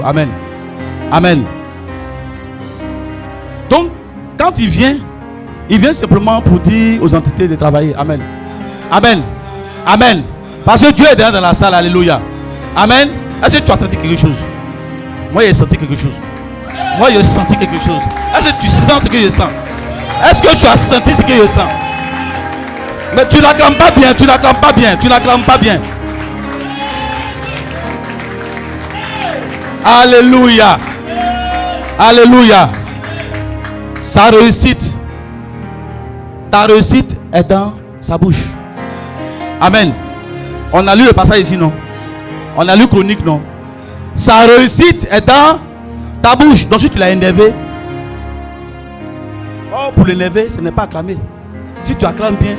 Amen. Amen. Donc, quand il vient simplement pour dire aux entités de travailler. Amen. Amen. Amen. Parce que Dieu est derrière dans la salle. Alléluia. Amen. Est-ce que tu as senti quelque chose? Moi, j'ai senti quelque chose. Moi, j'ai senti quelque chose. Est-ce que tu sens ce que je sens? Est-ce que tu as senti ce que je sens? Mais tu n'acclames pas bien, tu n'acclames pas bien, tu n'acclames pas bien. Alléluia. Alléluia. Sa réussite. Ta réussite est dans sa bouche. Amen. On a lu le passage ici, non? On a lu Chronique, non? Sa réussite est dans ta bouche. Donc si tu l'as énervé, pour l'énerver, ce n'est pas acclamer. Si tu acclames bien,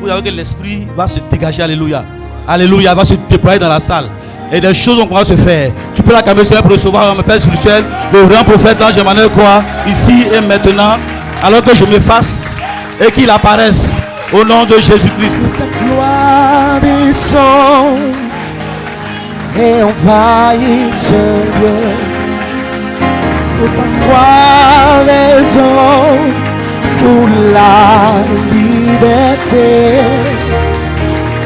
vous savez que l'esprit va se dégager. Alléluia. Alléluia. Va se déployer dans la salle. Et des choses vont pouvoir se faire. Tu peux l'acclamer pour recevoir un père spirituel, le grand prophète l'ange Emmanuel quoi, ici et maintenant, alors que je m'efface et qu'il apparaisse au nom de Jésus-Christ. Que ta gloire descende et envahisse ce lieu. Que ta gloire résonne pour la liberté.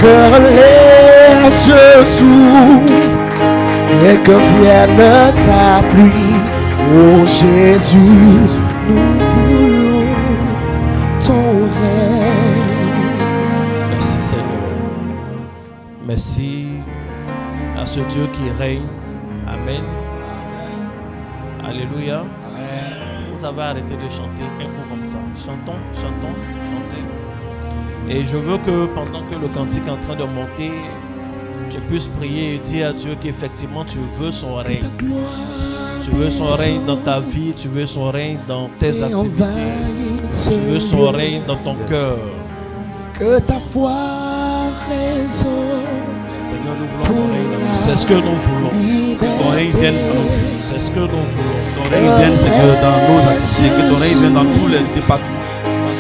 Que les cieux s'ouvrent et que vienne ta pluie. Oh Jésus, nous voulons ton règne. Merci Seigneur. Merci à ce Dieu qui règne. Amen. Alléluia. Amen. Vous avez arrêté de chanter un coup comme ça. Chantons, chantons, chantez. Et je veux que pendant que le cantique est en train de monter, tu puisses prier et dire à Dieu qu'effectivement tu veux son règne. Tu veux son règne dans ta vie, tu veux son règne dans tes activités, tu veux son règne dans ton cœur. Que ta foi résonne. Seigneur, nous voulons ton règne. C'est ce que nous voulons. Que ton règne vienne dans nous. C'est ce que nous voulons. Ton règne vienne, Seigneur, dans nos activités. Que ton règne vienne dans tous les départements.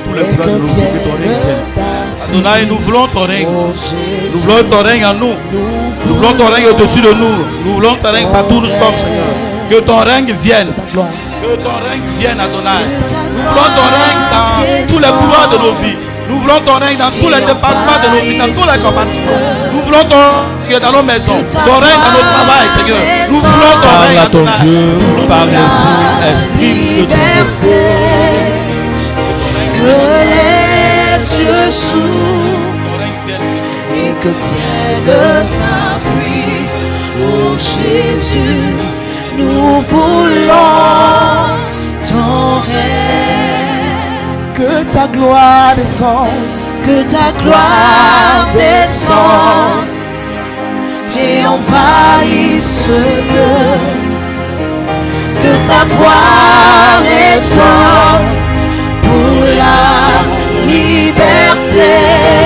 Tous les plans de nos vies, que ton règne vienne. Adonai, nous voulons ton règne. Nous voulons ton règne en nous. Nous voulons ton règne au-dessus de nous. Nous voulons ton règne partout où nous sommes, Seigneur. Que ton règne vienne. Que ton règne vienne, Adonai. Nous voulons ton règne dans tous les couloirs de nos vies. Nous voulons ton règne dans tous les départements de nos vies, dans tous les compartiments. Nous voulons ton règne dans nos maisons, ton règne dans nos travails, Seigneur. Nous voulons ton règne, Parle à ton Adonai. Dieu, parle ici, exprime ce que tu veux. Que les cieux s'ouvrent Ton règne vienne, Seigneur. et que vienne ta pluie. Oh Jésus, nous voulons ton règne. Que ta gloire descende. Que ta gloire descende et envahisse ce lieu. Que ta voix résonne pour la liberté.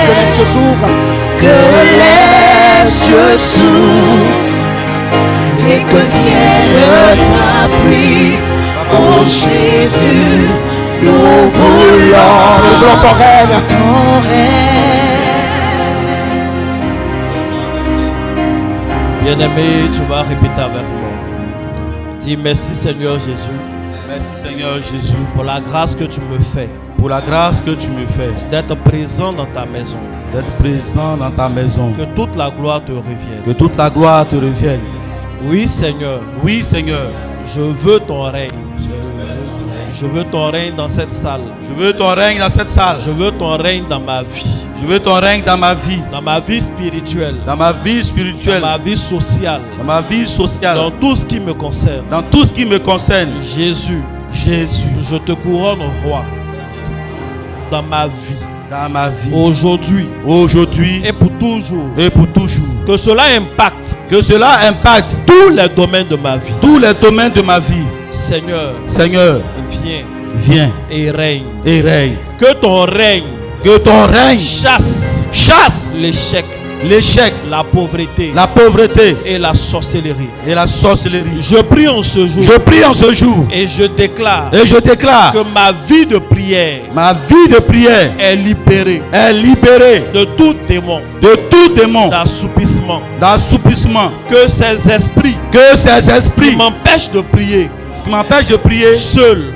Que les cieux s'ouvrent. Que les cieux s'ouvrent et que vienne ta pluie. Oh Jésus, nous voulons ton règne. ton règne. Bien-aimé, tu vas répéter avec moi. Dis merci Seigneur Jésus. Merci, Seigneur Jésus, Pour la grâce que tu me fais pour la grâce que tu me fais d'être présent dans ta maison. d'être présent dans ta maison. Que toute la gloire te revienne. Que toute la gloire te revienne. Oui Seigneur, Oui, Seigneur. je veux ton règne. Je veux ton règne dans cette salle. Je veux ton règne dans cette salle. Je veux ton règne dans ma vie. Je veux ton règne dans ma vie spirituelle. dans ma vie Dans spirituelle, ma vie sociale. dans ma vie sociale, Dans tout ce qui me concerne. dans tout ce qui me concerne. Jésus, Jésus, je te couronne roi dans ma vie. dans ma vie, Aujourd'hui aujourd'hui et pour toujours. et pour toujours. Que cela impacte Que cela impacte tous les domaines de ma vie. tous les domaines de ma vie. Seigneur, Seigneur, viens viens et règne. et règne. Que ton règne Que ton règne chasse chasse l'échec l'échec, la pauvreté la pauvreté et la sorcellerie. et la sorcellerie. Je prie en ce jour Je prie en ce jour et je déclare et je déclare que ma vie de prière ma vie de prière est libérée est libérée de tout démon de tout démon d'assoupissement. d'assoupissement. Que ces esprits Que ces qui esprits m'empêchent de prier qui m'empêchent de prier, seul,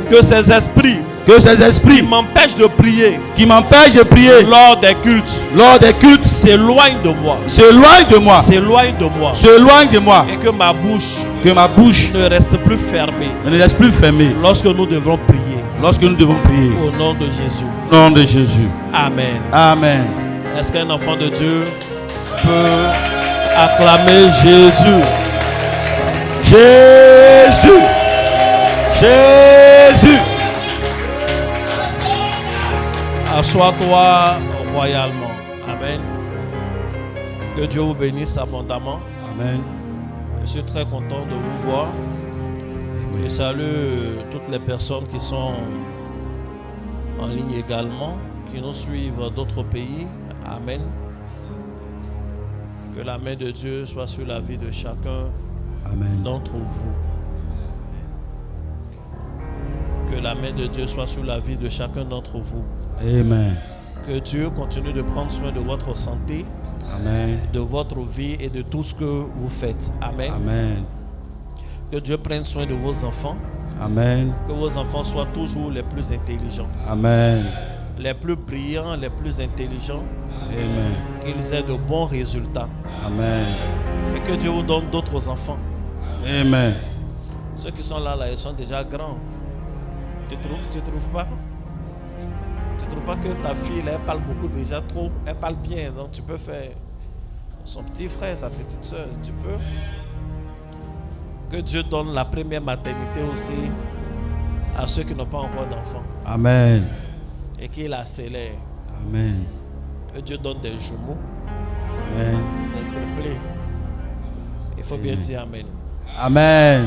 que ces esprits que ces qui esprits m'empêchent de prier qui m'empêchent de prier lors des cultes lors des cultes s'éloignent de moi, s'éloignent de moi, s'éloignent de moi, s'éloignent de moi, et que ma bouche que ma bouche ne reste plus fermée ne laisse plus fermer lorsque nous devrons prier. lorsque nous devons prier. Au nom de Jésus. Au nom de Jésus. Amen. Amen. Est-ce qu'un enfant de Dieu peut acclamer Jésus? Jésus. Jésus. Assois-toi royalement. Amen. Que Dieu vous bénisse abondamment. Amen. Je suis très content de vous voir. Je salue toutes les personnes qui sont en ligne également, qui nous suivent d'autres pays. Amen. Que la main de Dieu soit sur la vie de chacun Amen. d'entre vous. Que la main de Dieu soit sur la vie de chacun d'entre vous. Amen. Que Dieu continue de prendre soin de votre santé, Amen. de votre vie et de tout ce que vous faites. Amen. Amen. Que Dieu prenne soin de vos enfants. Amen. Que vos enfants soient toujours les plus intelligents, Amen. les plus brillants, les plus intelligents, Amen. qu'ils aient de bons résultats. Amen. Et que Dieu vous donne d'autres enfants. Amen. Ceux qui sont là, ils sont déjà grands. Tu trouves pas? Tu trouves pas que ta fille, là, elle parle beaucoup déjà trop? Elle parle bien, donc tu peux faire son petit frère, sa petite soeur, tu peux. Que Dieu donne la première maternité aussi à ceux qui n'ont pas encore d'enfants. Amen. Et qu'il accélère. Amen. Que Dieu donne des jumeaux, Amen. des triplés. Il faut bien dire Amen. Amen.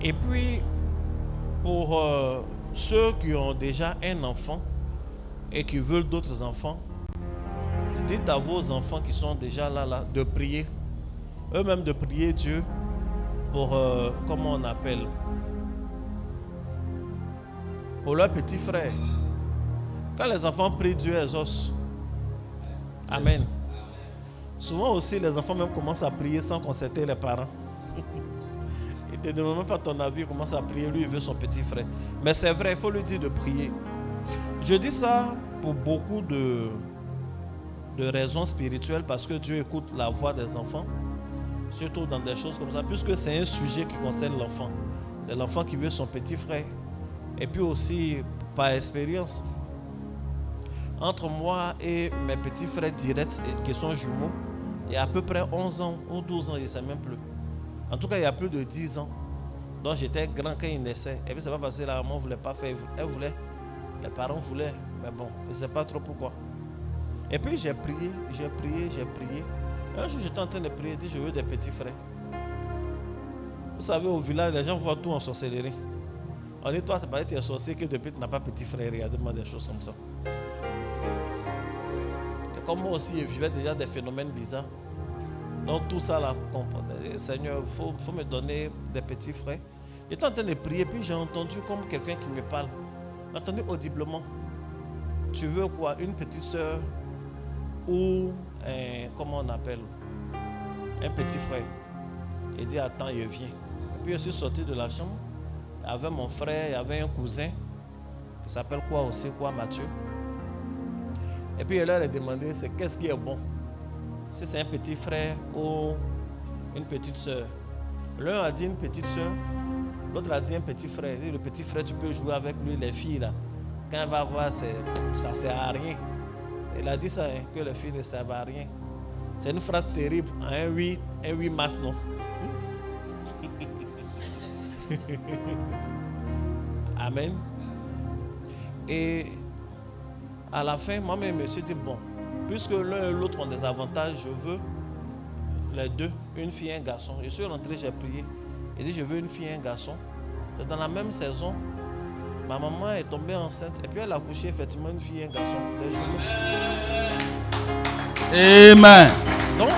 Et puis, pour ceux qui ont déjà un enfant et qui veulent d'autres enfants, dites à vos enfants qui sont déjà là de prier, eux-mêmes de prier Dieu pour, comment on appelle, pour leur petit frère. Quand les enfants prient, Dieu exauce. Amen. Souvent aussi, les enfants même commencent à prier sans consulter les parents. Il ne te demande même pas ton avis, il commence à prier, lui il veut son petit frère. Mais c'est vrai, il faut lui dire de prier. Je dis ça pour beaucoup de raisons spirituelles, parce que Dieu écoute la voix des enfants, surtout dans des choses comme ça, puisque c'est un sujet qui concerne l'enfant. C'est l'enfant qui veut son petit frère. Et puis aussi, par expérience, entre moi et mes petits frères directs qui sont jumeaux, il y a à peu près 11 ans ou 12 ans, je ne sais même plus. En tout cas, il y a plus de 10 ans. Donc j'étais grand quand ils naissaient. Et puis c'est pas parce que la maman ne voulait pas faire. Elle voulait. Les parents voulaient. Mais bon, je ne sais pas trop pourquoi. Et puis j'ai prié. Un jour j'étais en train de prier, je dis je veux des petits frères. Vous savez, au village, les gens voient tout en sorcellerie. On dit toi, c'est pas que tu es sorcier que depuis tu n'as pas petit frère. Regardez-moi des choses comme ça. Et comme moi aussi, je vivais déjà des phénomènes bizarres. Donc tout ça là, Seigneur, il faut me donner des petits frères. J'étais en train de prier, puis j'ai entendu comme quelqu'un qui me parle. J'ai entendu audiblement. Tu veux quoi? Une petite soeur ou comment on appelle? Un petit frère. Il dit attends, je viens. Et puis je suis sorti de la chambre. Il y avait mon frère, il y avait un cousin qui s'appelle quoi aussi, quoi, Mathieu. Et puis je leur ai demandé c'est qu'est-ce qui est bon? Si c'est un petit frère ou une petite soeur. L'un a dit une petite soeur, l'autre a dit un petit frère. Le petit frère, tu peux jouer avec lui, les filles là. Quand elle va voir, ça ne sert à rien. Il a dit ça, hein, que les filles ne servent à rien. C'est une phrase terrible, un 8 mars, non? Amen. Et à la fin, moi-même, je me suis dit, bon, puisque l'un et l'autre ont des avantages, je veux les deux, une fille et un garçon. Je suis rentré, j'ai prié. J'ai dit, je veux une fille et un garçon. C'est dans la même saison, Ma maman est tombée enceinte et puis elle a accouché effectivement une fille et un garçon. Des jumeaux. Amen. Donc,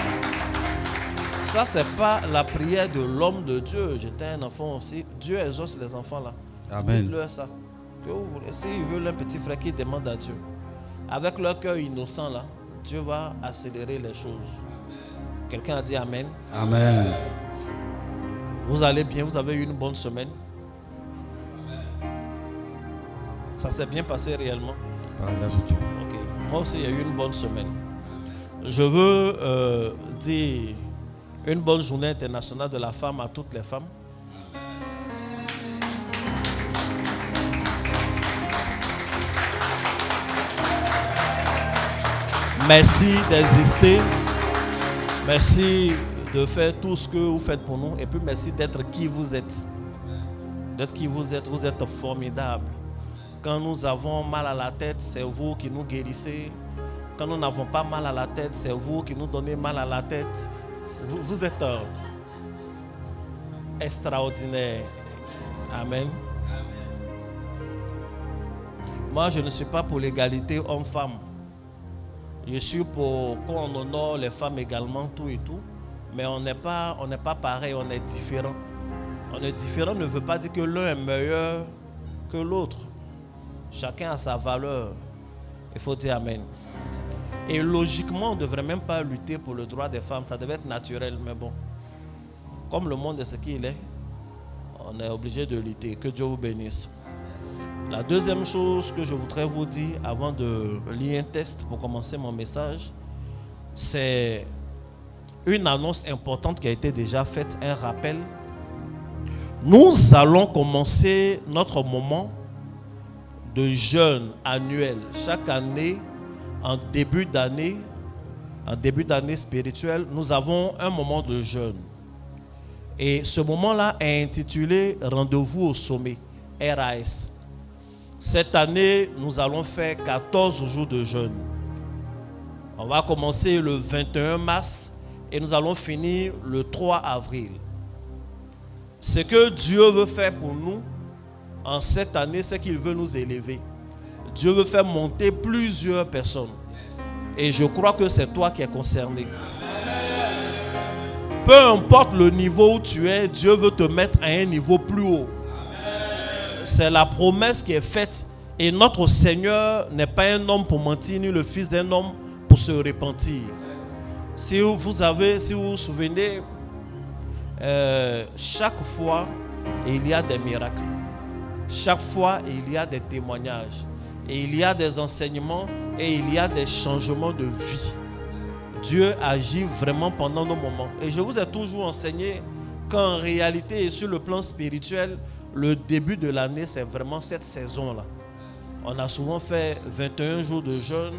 ça c'est pas la prière de l'homme de Dieu. J'étais un enfant aussi. Dieu exauce les enfants là. Amen. Dites-leur ça. Que vous voulez. S'ils veulent un petit frère qui demande à Dieu, avec leur cœur innocent là, Dieu va accélérer les choses. Quelqu'un a dit Amen. Amen. Vous allez bien, vous avez eu une bonne semaine. Ça s'est bien passé réellement. Par la grâce de Dieu. Ok. Moi aussi, il y a eu une bonne semaine. Je veux dire une bonne journée internationale de la femme à toutes les femmes. Merci d'exister. Merci de faire tout ce que vous faites pour nous. Et puis merci d'être qui vous êtes. D'être qui vous êtes formidable. Quand nous avons mal à la tête, c'est vous qui nous guérissez. Quand nous n'avons pas mal à la tête, c'est vous qui nous donnez mal à la tête. Vous êtes extraordinaire. Amen. Moi, je ne suis pas pour l'égalité homme-femme. Je suis pour qu'on honore les femmes également, tout et tout. Mais on n'est pas pareil, on est différent. On est différent ne veut pas dire que l'un est meilleur que l'autre. Chacun a sa valeur. Il faut dire Amen. Et logiquement, on ne devrait même pas lutter pour le droit des femmes. Ça devait être naturel, mais bon. Comme le monde est ce qu'il est, on est obligé de lutter. Que Dieu vous bénisse. La deuxième chose que je voudrais vous dire avant de lire un texte pour commencer mon message, c'est une annonce importante qui a été déjà faite, un rappel. Nous allons commencer notre moment de jeûne annuel. Chaque année, en début d'année spirituelle, nous avons un moment de jeûne. Et ce moment-là est intitulé Rendez-vous au sommet, RAS. Cette année, nous allons faire 14 jours de jeûne. On va commencer le 21 mars et nous allons finir le 3 avril. Ce que Dieu veut faire pour nous en cette année, c'est qu'il veut nous élever. Dieu veut faire monter plusieurs personnes. Et je crois que c'est toi qui es concerné. Peu importe le niveau où tu es, Dieu veut te mettre à un niveau plus haut. C'est la promesse qui est faite. Et notre Seigneur n'est pas un homme pour mentir, ni le fils d'un homme pour se repentir. Si vous vous souvenez, chaque fois, il y a des miracles. Chaque fois, il y a des témoignages. Et il y a des enseignements et il y a des changements de vie. Dieu agit vraiment pendant nos moments. Et je vous ai toujours enseigné qu'en réalité et sur le plan spirituel, le début de l'année, c'est vraiment cette saison-là. On a souvent fait 21 jours de jeûne.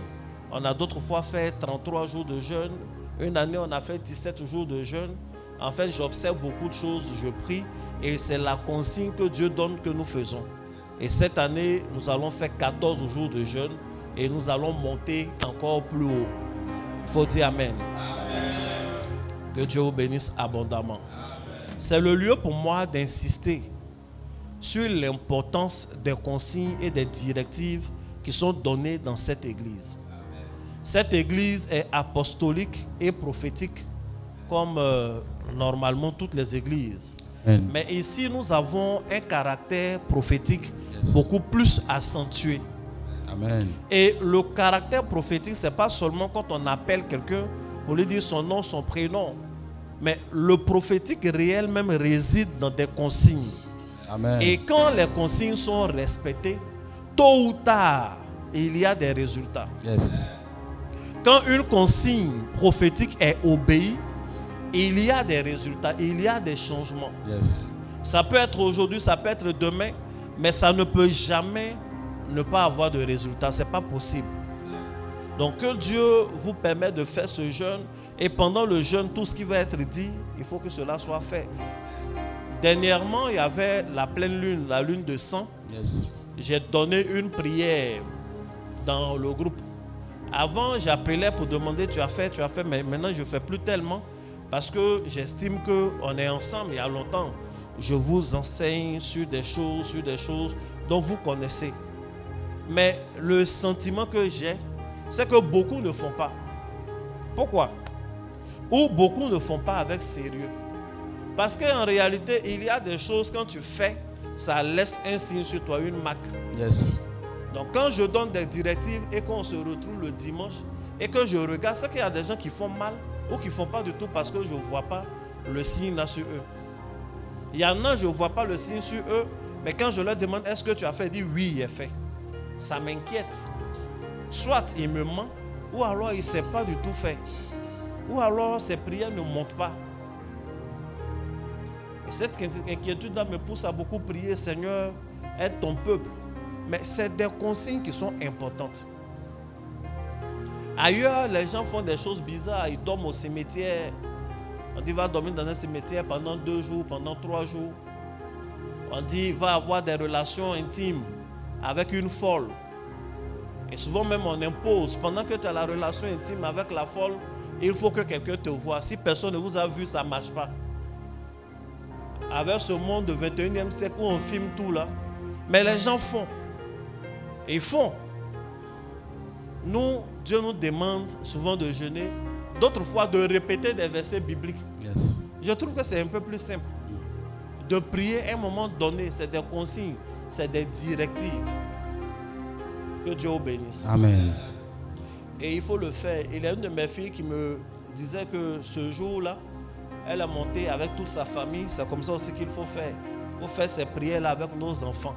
On a d'autres fois fait 33 jours de jeûne. Une année, on a fait 17 jours de jeûne. En fait, j'observe beaucoup de choses, je prie. Et c'est la consigne que Dieu donne que nous faisons. Et cette année, nous allons faire 14 jours de jeûne. Et nous allons monter encore plus haut. Il faut dire Amen. Amen. Que Dieu vous bénisse abondamment. C'est le lieu pour moi d'insister sur l'importance des consignes et des directives qui sont données dans cette église. Cette église est apostolique et prophétique comme normalement toutes les églises. Amen. Mais ici, nous avons un caractère prophétique beaucoup plus accentué. Amen. Et le caractère prophétique, ce n'est pas seulement quand on appelle quelqu'un pour lui dire son nom, son prénom. Mais le prophétique réel même réside dans des consignes. Amen. Et quand les consignes sont respectées, tôt ou tard, il y a des résultats. Yes. Quand une consigne prophétique est obéie, il y a des résultats, il y a des changements. Yes. Ça peut être aujourd'hui, ça peut être demain, mais ça ne peut jamais ne pas avoir de résultats. Ce n'est pas possible. Donc que Dieu vous permette de faire ce jeûne, et pendant le jeûne, tout ce qui va être dit, il faut que cela soit fait. Dernièrement, il y avait la pleine lune, la lune de sang. Yes. J'ai donné une prière dans le groupe. Avant, j'appelais pour demander, tu as fait, mais maintenant, je ne fais plus tellement parce que j'estime qu'on est ensemble il y a longtemps. Je vous enseigne sur des choses dont vous connaissez. Mais le sentiment que j'ai, c'est que beaucoup ne font pas. Pourquoi? Ou beaucoup ne font pas avec sérieux. Parce qu'en réalité, il y a des choses, quand tu fais, ça laisse un signe sur toi, une marque. Yes. Donc quand je donne des directives et qu'on se retrouve le dimanche et que je regarde, c'est qu'il y a des gens qui font mal ou qui ne font pas du tout parce que je ne vois pas le signe là sur eux. Il y en a, je ne vois pas le signe sur eux, mais quand je leur demande est-ce que tu as fait, ils disent oui, il est fait. Ça m'inquiète. Soit il me ment, ou alors il ne s'est pas du tout fait. Ou alors ses prières ne montent pas. Et cette inquiétude-là me pousse à beaucoup prier, Seigneur, aide ton peuple. Mais c'est des consignes qui sont importantes. Ailleurs, les gens font des choses bizarres. Ils dorment au cimetière. On dit, va dormir dans un cimetière pendant 2 jours, pendant 3 jours. On dit, va avoir des relations intimes avec une folle. Et souvent même, on impose. Pendant que tu as la relation intime avec la folle, il faut que quelqu'un te voie. Si personne ne vous a vu, ça ne marche pas. Avec ce monde du 21e siècle où on filme tout là. Mais les gens font. Ils font. Nous, Dieu nous demande souvent de jeûner, d'autres fois de répéter des versets bibliques. Yes. Je trouve que c'est un peu plus simple. De prier à un moment donné, c'est des consignes, c'est des directives. Que Dieu vous bénisse. Amen. Et il faut le faire. Il y a une de mes filles qui me disait que ce jour-là, elle a monté avec toute sa famille. C'est comme ça aussi qu'il faut faire. Il faut faire ces prières-là avec nos enfants.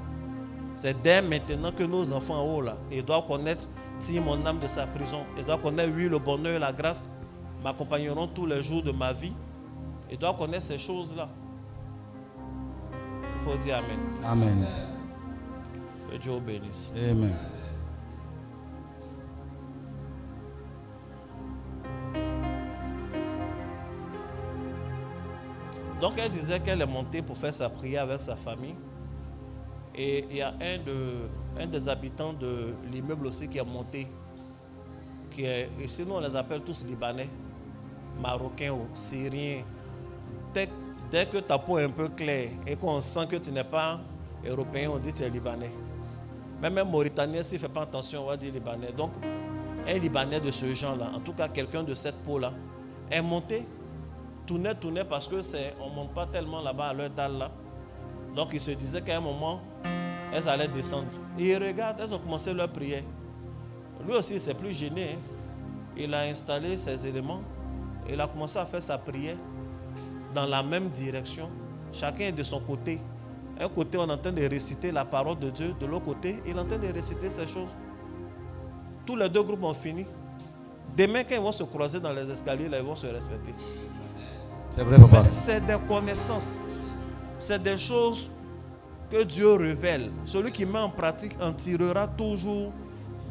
C'est dès maintenant que nos enfants en haut là, ils doivent connaître, tire mon âme de sa prison. Ils doivent connaître, oui, le bonheur et la grâce m'accompagneront tous les jours de ma vie. Ils doivent connaître ces choses-là. Il faut dire Amen. Amen. Que Dieu vous bénisse. Amen. Donc elle disait qu'elle est montée pour faire sa prière avec sa famille. Et il y a un des habitants de l'immeuble aussi qui est monté. Ici, nous, on les appelle tous Libanais, Marocains ou Syriens. Dès que ta peau est un peu claire et qu'on sent que tu n'es pas européen, on dit que tu es Libanais. Même un Mauritanien, s'il ne fait pas attention, on va dire Libanais. Donc, un Libanais de ce genre-là, en tout cas quelqu'un de cette peau-là, est monté, tournait parce que on ne monte pas tellement là-bas à leur dalle là. Donc, il se disait qu'à un moment, elles allaient descendre. Et ils regardent, elles ont commencé leur prière. Lui aussi, il ne s'est plus gêné. Hein. Il a installé ses éléments. Il a commencé à faire sa prière dans la même direction. Chacun est de son côté. Un côté, on est en train de réciter la parole de Dieu. De l'autre côté, il est en train de réciter ces choses. Tous les 2 groupes ont fini. Demain, quand ils vont se croiser dans les escaliers, là, ils vont se respecter. C'est vrai, papa. C'est des connaissances. C'est des choses que Dieu révèle. Celui qui met en pratique en tirera toujours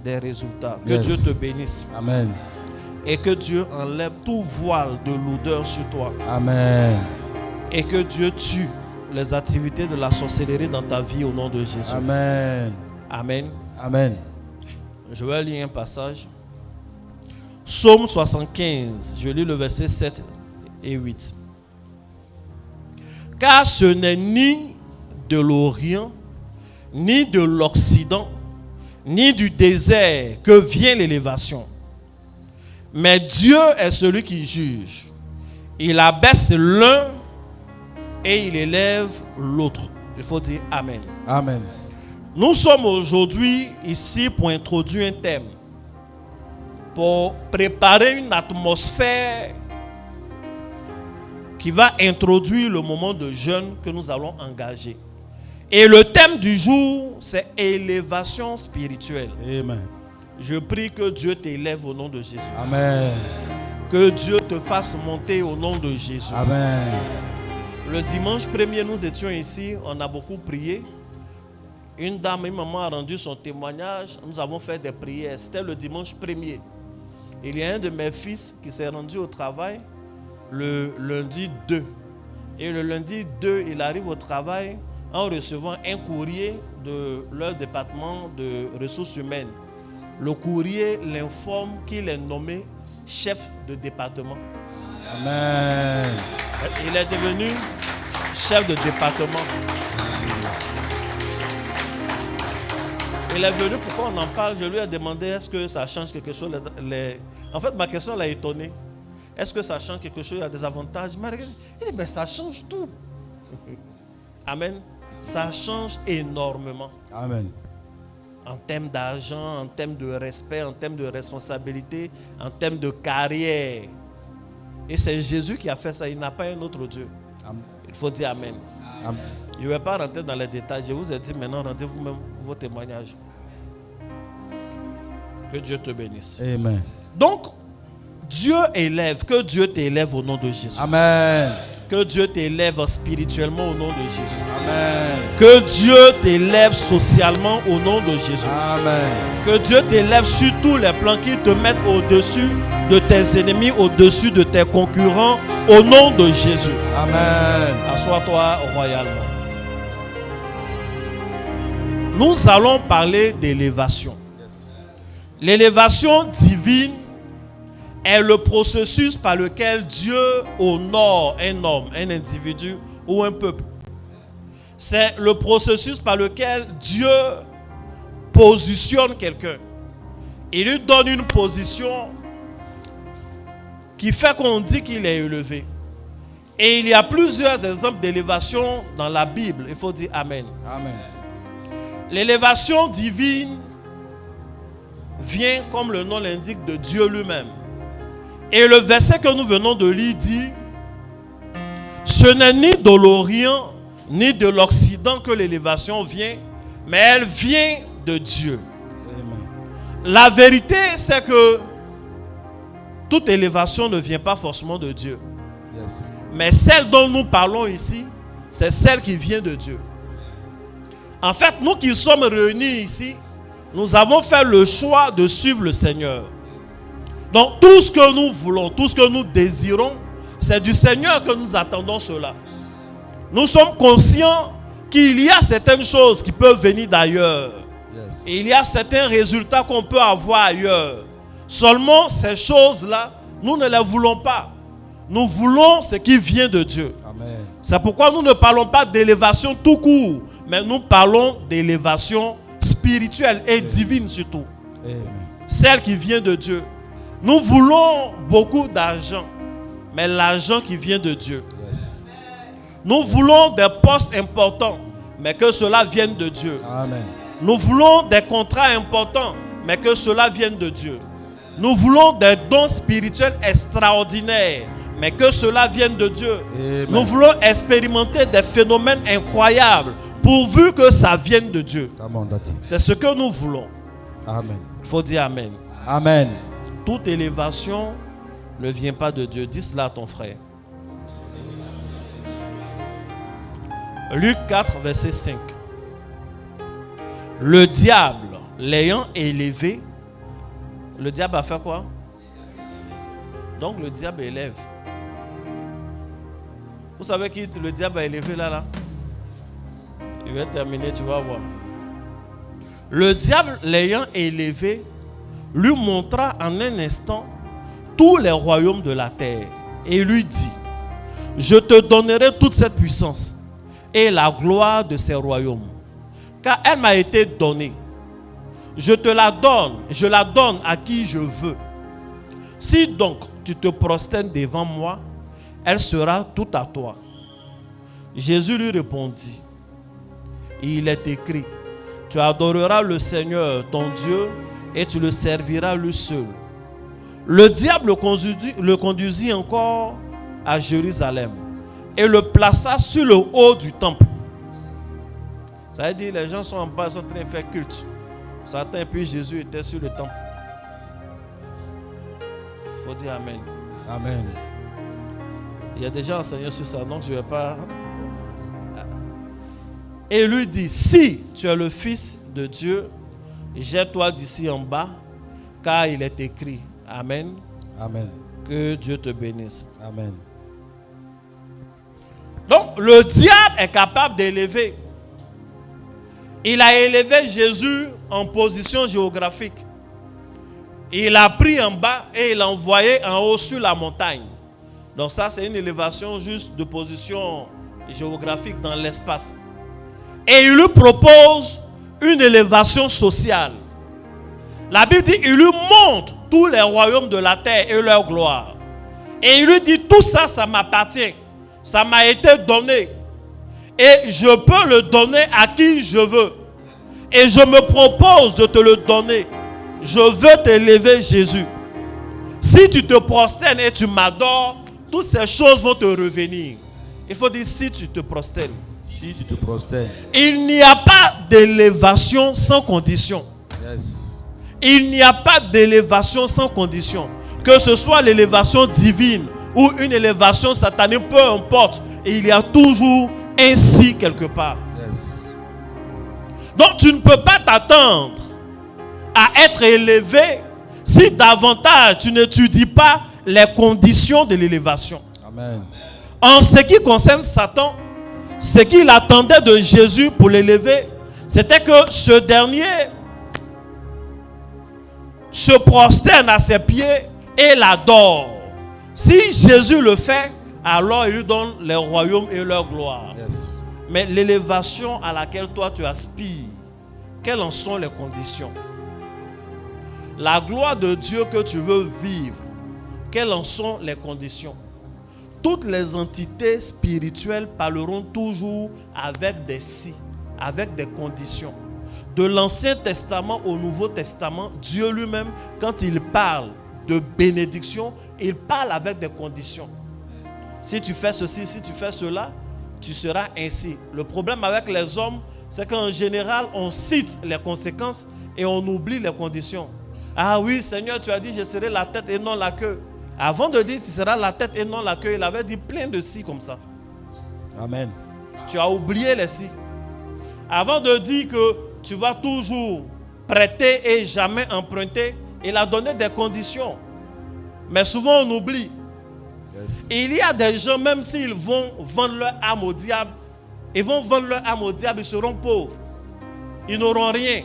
des résultats. Que Dieu te bénisse. Amen. Et que Dieu enlève tout voile de l'odeur sur toi. Amen. Et que Dieu tue les activités de la sorcellerie dans ta vie au nom de Jésus. Amen. Amen. Amen. Je vais lire un passage. Psaume 75. Je lis le verset 7 et 8. Car ce n'est ni de l'Orient, ni de l'Occident, ni du désert que vient l'élévation. Mais Dieu est celui qui juge. Il abaisse l'un et il élève l'autre. Il faut dire Amen. Amen. Nous sommes aujourd'hui ici pour introduire un thème, pour préparer une atmosphère qui va introduire le moment de jeûne que nous allons engager. Et le thème du jour, c'est élévation spirituelle. Amen. Je prie que Dieu t'élève au nom de Jésus. Amen. Que Dieu te fasse monter au nom de Jésus. Amen. Le dimanche 1er, nous étions ici, on a beaucoup prié. Une dame, une maman a rendu son témoignage. Nous avons fait des prières. C'était le dimanche 1er. Il y a un de mes fils qui s'est rendu au travail le lundi 2. Et le lundi 2, il arrive au travail en recevant un courrier de leur département de ressources humaines. Le courrier l'informe qu'il est nommé chef de département. Amen. Il est devenu chef de département. Il est venu, pourquoi on en parle? Je lui ai demandé, est-ce que ça change quelque chose? En fait, ma question l'a étonné. Est-ce que ça change quelque chose? Il y a des avantages. Il m'a regardé. Il dit, mais ça change tout. Amen. Ça change énormément. Amen. En termes d'argent, en termes de respect, en termes de responsabilité, en termes de carrière. Et c'est Jésus qui a fait ça. Il n'a pas un autre Dieu. Amen. Il faut dire Amen. Amen. Je ne vais pas rentrer dans les détails. Je vous ai dit maintenant, rendez vous-même vos témoignages. Que Dieu te bénisse. Amen. Donc, Dieu élève. Que Dieu t'élève au nom de Jésus. Amen. Que Dieu t'élève spirituellement au nom de Jésus. Amen. Que Dieu t'élève socialement au nom de Jésus. Amen. Que Dieu t'élève sur tous les plans, qu'il te mette au-dessus de tes ennemis, au-dessus de tes concurrents, au nom de Jésus. Amen. Assois-toi royalement. Nous allons parler d'élévation. L'élévation divine est le processus par lequel Dieu honore un homme, un individu ou un peuple. C'est le processus par lequel Dieu positionne quelqu'un. Il lui donne une position qui fait qu'on dit qu'il est élevé. Et il y a plusieurs exemples d'élévation dans la Bible. Il faut dire Amen. Amen. L'élévation divine vient, comme le nom l'indique, de Dieu lui-même. Et le verset que nous venons de lire dit: ce n'est ni de l'Orient ni de l'Occident que l'élévation vient, mais elle vient de Dieu. Amen. La vérité, c'est que toute élévation ne vient pas forcément de Dieu. Yes. Mais celle dont nous parlons ici, c'est celle qui vient de Dieu. En fait, nous qui sommes réunis ici, nous avons fait le choix de suivre le Seigneur. Donc tout ce que nous voulons, tout ce que nous désirons, c'est du Seigneur que nous attendons cela. Nous sommes conscients qu'il y a certaines choses qui peuvent venir d'ailleurs. Yes. Et il y a certains résultats qu'on peut avoir ailleurs. Seulement ces choses-là, nous ne les voulons pas. Nous voulons ce qui vient de Dieu. Amen. C'est pourquoi nous ne parlons pas d'élévation tout court, mais nous parlons d'élévation spirituelle et divine surtout. Amen. Celle qui vient de Dieu. Nous voulons beaucoup d'argent, mais l'argent qui vient de Dieu. Yes. Nous voulons des postes importants, mais que cela vienne de Dieu. Amen. Nous voulons des contrats importants, mais que cela vienne de Dieu. Nous voulons des dons spirituels extraordinaires, mais que cela vienne de Dieu. Amen. Nous voulons expérimenter des phénomènes incroyables, pourvu que ça vienne de Dieu. Come on, Daddy. C'est ce que nous voulons. Amen. Il faut dire Amen. Amen. Toute élévation ne vient pas de Dieu. Dis cela à ton frère. Luc 4, verset 5. Le diable, l'ayant élevé, le diable a fait quoi? Donc le diable élève. Vous savez qui le diable a élevé là? Il va terminer, tu vas voir. Le diable, l'ayant élevé, lui montra en un instant tous les royaumes de la terre et lui dit: je te donnerai toute cette puissance et la gloire de ces royaumes, car elle m'a été donnée. Je te la donne, je la donne à qui je veux. Si donc tu te prosternes devant moi, elle sera toute à toi. Jésus lui répondit: il est écrit, tu adoreras le Seigneur ton Dieu et tu le serviras lui seul. Le diable le conduisit encore à Jérusalem et le plaça sur le haut du temple. Ça veut dire les gens sont en bas, ils sont en train de faire culte. Satan et puis Jésus était sur le temple. Il faut dire Amen. Amen. Il a déjà enseigné sur ça, donc je ne vais pas... Et lui dit: si tu es le Fils de Dieu, jette-toi d'ici en bas, car il est écrit. Amen. Amen. Que Dieu te bénisse. Amen. Donc, le diable est capable d'élever. Il a élevé Jésus en position géographique. Il l'a pris en bas et il l'a envoyé en haut sur la montagne. Donc ça, c'est une élévation juste de position géographique dans l'espace. Et il lui propose une élévation sociale. La Bible dit, il lui montre tous les royaumes de la terre et leur gloire. Et il lui dit, tout ça, ça m'appartient. Ça m'a été donné. Et je peux le donner à qui je veux. Et je me propose de te le donner. Je veux t'élever, Jésus. Si tu te prosternes et tu m'adores, toutes ces choses vont te revenir. Il faut dire si tu te prosternes. Si tu te prosternes. Il n'y a pas d'élévation sans condition. Yes. Il n'y a pas d'élévation sans condition. Que ce soit l'élévation divine ou une élévation satanique, peu importe. Il y a toujours un si quelque part. Yes. Donc tu ne peux pas t'attendre à être élevé si davantage tu n'étudies pas les conditions de l'élévation. Amen. En ce qui concerne Satan, ce qu'il attendait de Jésus pour l'élever, c'était que ce dernier se prosterne à ses pieds et l'adore. Si Jésus le fait, alors il lui donne les royaumes et leur gloire. Yes. Mais l'élévation à laquelle toi tu aspires, quelles en sont les conditions? La gloire de Dieu que tu veux vivre, quelles en sont les conditions? Toutes les entités spirituelles parleront toujours avec des si, avec des conditions. De l'Ancien Testament au Nouveau Testament, Dieu lui-même, quand il parle de bénédiction, il parle avec des conditions. Si tu fais ceci, si tu fais cela, tu seras ainsi. Le problème avec les hommes, c'est qu'en général, on cite les conséquences et on oublie les conditions. Ah oui, Seigneur, tu as dit, je serai la tête et non la queue. Avant de dire, tu seras la tête et non la queue, il avait dit plein de si comme ça. Amen. Tu as oublié les si. Avant de dire que tu vas toujours prêter et jamais emprunter, il a donné des conditions. Mais souvent on oublie. Yes. Il y a des gens, même s'ils vont vendre leur âme au diable, ils vont vendre leur âme au diable, ils seront pauvres. Ils n'auront rien.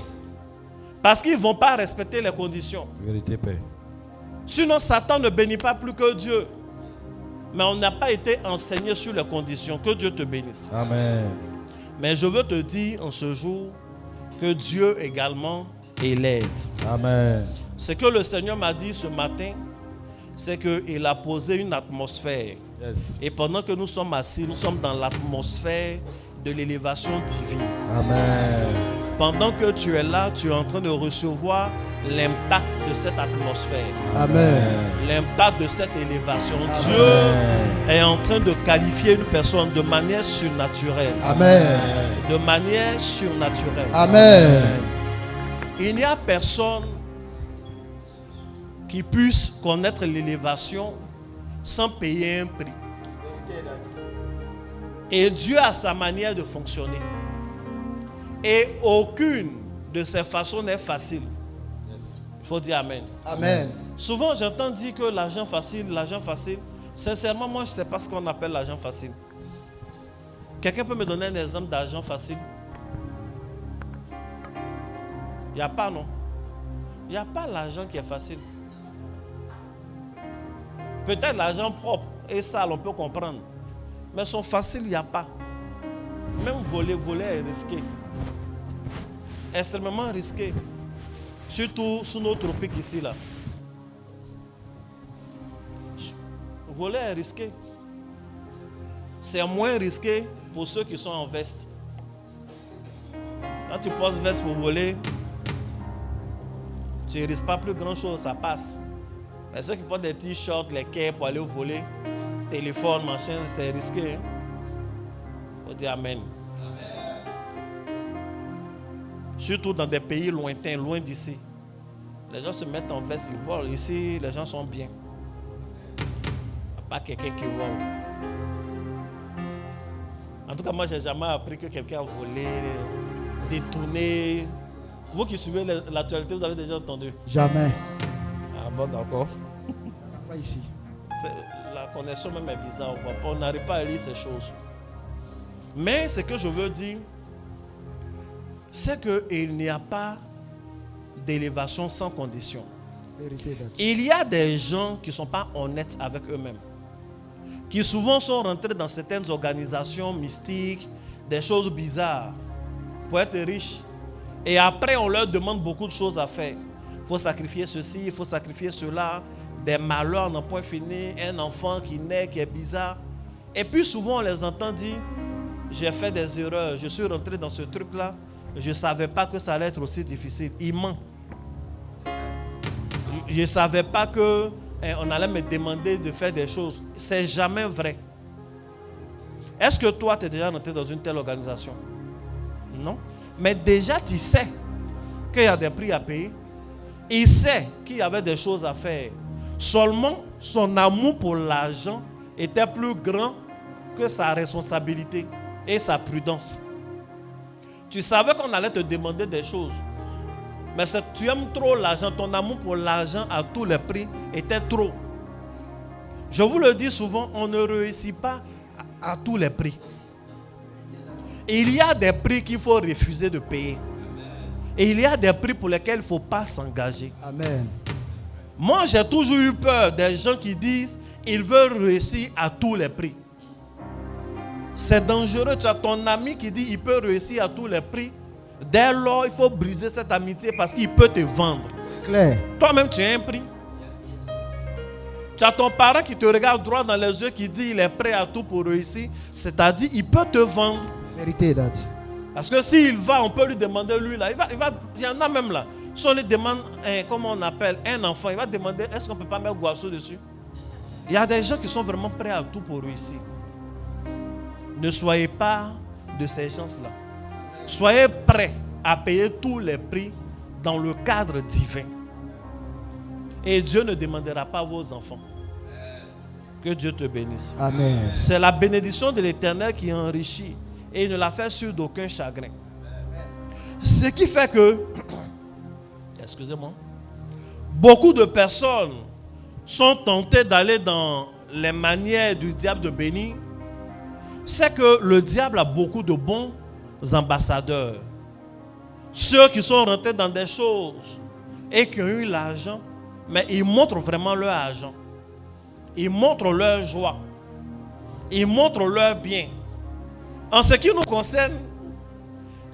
Parce qu'ils ne vont pas respecter les conditions. Vérité, Père. Sinon, Satan ne bénit pas plus que Dieu. Mais on n'a pas été enseigné sur les conditions. Que Dieu te bénisse. Amen. Mais je veux te dire en ce jour que Dieu également élève. Amen. Ce que le Seigneur m'a dit ce matin, c'est qu'il a posé une atmosphère. Yes. Et pendant que nous sommes assis, nous sommes dans l'atmosphère de l'élévation divine. Amen. Pendant que tu es là, tu es en train de recevoir l'impact de cette atmosphère. Amen. L'impact de cette élévation. Amen. Dieu est en train de qualifier une personne de manière surnaturelle. Amen. De manière surnaturelle. Amen. Il n'y a personne qui puisse connaître l'élévation sans payer un prix. Et Dieu a sa manière de fonctionner. Et aucune de ces façons n'est facile. Il faut dire Amen. Amen. Souvent, j'entends dire que l'argent facile, l'argent facile. Sincèrement, moi, je ne sais pas ce qu'on appelle l'argent facile. Quelqu'un peut me donner un exemple d'argent facile? Il n'y a pas, non? Il n'y a pas l'argent qui est facile. Peut-être l'argent propre et sale, on peut comprendre. Mais son facile, il n'y a pas. Même voler est risqué. Extrêmement risqué. Surtout sous nos tropiques ici, là. Voler est risqué. C'est moins risqué pour ceux qui sont en veste. Quand tu poses veste pour voler, tu ne risques pas plus grand chose, ça passe. Mais ceux qui portent des t-shirts, les quais pour aller voler, téléphone, machin, c'est risqué. Il faut dire Amen. Surtout dans des pays lointains, loin d'ici. Les gens se mettent en veste, ils volent. Ici, les gens sont bien. Il n'y a pas quelqu'un qui vole. En tout cas, moi, je n'ai jamais appris que quelqu'un a volé, détourné. Vous qui suivez l'actualité, vous avez déjà entendu? Jamais. Ah bon, d'accord. Pas ici. La connexion même est bizarre. On n'arrive pas à lire ces choses. Mais ce que je veux dire, c'est qu'il n'y a pas d'élévation sans condition. Vérité d'être. Il y a des gens qui ne sont pas honnêtes avec eux-mêmes, qui souvent sont rentrés dans certaines organisations mystiques, des choses bizarres, pour être riches. Et après, on leur demande beaucoup de choses à faire. Il faut sacrifier ceci, il faut sacrifier cela. Des malheurs n'en point fini. Un enfant qui naît, qui est bizarre. Et puis souvent, on les entend dire, j'ai fait des erreurs, je suis rentré dans ce truc-là. Je ne savais pas que ça allait être aussi difficile. Il ment. Je ne savais pas qu'on allait me demander de faire des choses. C'est jamais vrai. Est-ce que toi, tu es déjà rentré dans une telle organisation? Non. Mais déjà, tu sais qu'il y a des prix à payer. Il sait qu'il y avait des choses à faire. Seulement, son amour pour l'argent était plus grand que sa responsabilité et sa prudence. Tu savais qu'on allait te demander des choses. Mais si tu aimes trop l'argent, ton amour pour l'argent à tous les prix était trop. Je vous le dis souvent, on ne réussit pas à tous les prix. Il y a des prix qu'il faut refuser de payer. Et il y a des prix pour lesquels il ne faut pas s'engager. Amen. Moi, j'ai toujours eu peur des gens qui disent qu'ils veulent réussir à tous les prix. C'est dangereux. Tu as ton ami qui dit qu'il peut réussir à tous les prix. Dès lors, il faut briser cette amitié parce qu'il peut te vendre. C'est clair. Toi-même, tu as un prix. Tu as ton parent qui te regarde droit dans les yeux, qui dit qu'il est prêt à tout pour réussir. C'est-à-dire qu'il peut te vendre. Vérité, Dad. Parce que s'il va, on peut lui demander, lui là, il y en a même là. Si on lui demande, comment on appelle, un enfant, il va demander, est-ce qu'on ne peut pas mettre Guasso dessus? Il y a des gens qui sont vraiment prêts à tout pour réussir. Ne soyez pas de ces gens-là. Soyez prêts à payer tous les prix dans le cadre divin. Et Dieu ne demandera pas à vos enfants. Que Dieu te bénisse. Amen. C'est la bénédiction de l'Éternel qui enrichit. Et il ne la fait sur d'aucun chagrin. Ce qui fait que, excusez-moi, beaucoup de personnes sont tentées d'aller dans les manières du diable de bénir. C'est que le diable a beaucoup de bons ambassadeurs. Ceux qui sont rentrés dans des choses et qui ont eu l'argent, mais ils montrent vraiment leur argent. Ils montrent leur joie. Ils montrent leur bien. En ce qui nous concerne,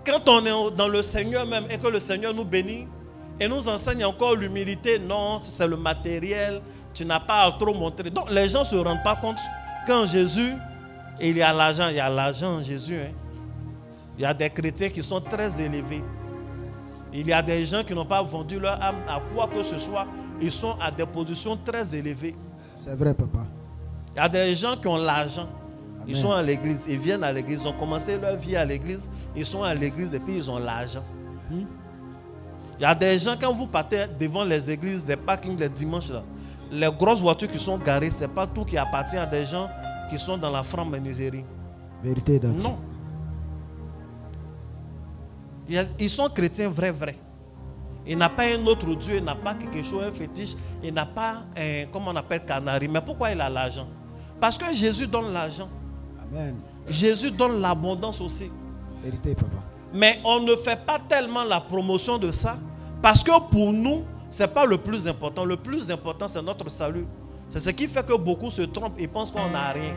quand on est dans le Seigneur même et que le Seigneur nous bénit et nous enseigne encore l'humilité, non, c'est le matériel, tu n'as pas à trop montrer. Donc les gens ne se rendent pas compte qu'en Jésus, il y a l'argent en Jésus. Hein. Il y a des chrétiens qui sont très élevés. Il y a des gens qui n'ont pas vendu leur âme à quoi que ce soit. Ils sont à des positions très élevées. C'est vrai, papa. Il y a des gens qui ont l'argent. Ils sont à l'église, ils viennent à l'église, ils ont commencé leur vie à l'église, ils sont à l'église et puis ils ont l'argent. Il y a des gens, quand vous partez devant les églises, les parkings les dimanches, là, les grosses voitures qui sont garées, ce n'est pas tout qui appartient à des gens qui sont dans la franc-menuiserie. Vérité, Dad. Non. Ils sont chrétiens vrais. Il n'a pas un autre Dieu, il n'a pas quelque chose, un fétiche, il n'a pas un, comment on appelle, canari. Mais pourquoi il a l'argent? Parce que Jésus donne l'argent. Amen. Jésus donne l'abondance aussi. Vérité, papa. Mais on ne fait pas tellement la promotion de ça parce que pour nous, ce n'est pas le plus important. Le plus important, c'est notre salut. C'est ce qui fait que beaucoup se trompent et pensent qu'on n'a rien.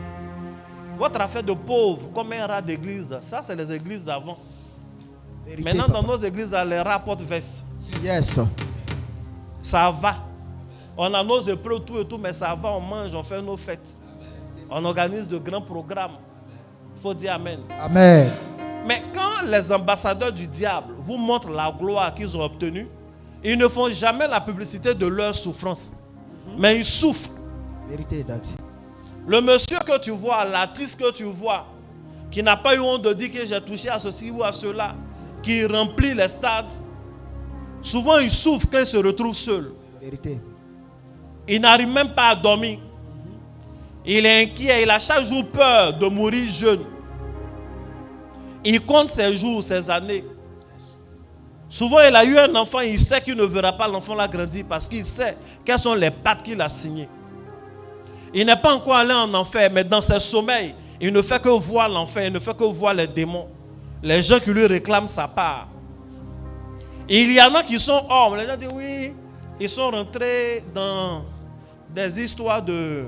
Votre affaire de pauvre, comme un rat d'église, ça, c'est les églises d'avant. Vérité, Maintenant, papa. dans nos églises, les rats portent veste. Yes. Ça va. On a nos épreuves, tout et tout, mais ça va, on mange, on fait nos fêtes. On organise de grands programmes. Il faut dire Amen. Amen. Mais quand les ambassadeurs du diable vous montrent la gloire qu'ils ont obtenue, ils ne font jamais la publicité de leur souffrance. Mais ils souffrent. Vérité, Dad. Le monsieur que tu vois, l'artiste que tu vois, qui n'a pas eu honte de dire que j'ai touché à ceci ou à cela, qui remplit les stades, souvent il souffre quand il se retrouve seul. Vérité. Il n'arrive même pas à dormir. Il est inquiet, il a chaque jour peur de mourir jeune. Il compte ses jours, ses années. Souvent, il a eu un enfant, il sait qu'il ne verra pas l'enfant là grandir parce qu'il sait quelles sont les pattes qu'il a signées. Il n'est pas encore allé en enfer, mais dans ses sommeils, il ne fait que voir l'enfer, il ne fait que voir les démons. Les gens qui lui réclament sa part. Et il y en a qui sont hommes. Les gens disent oui, ils sont rentrés dans des histoires de...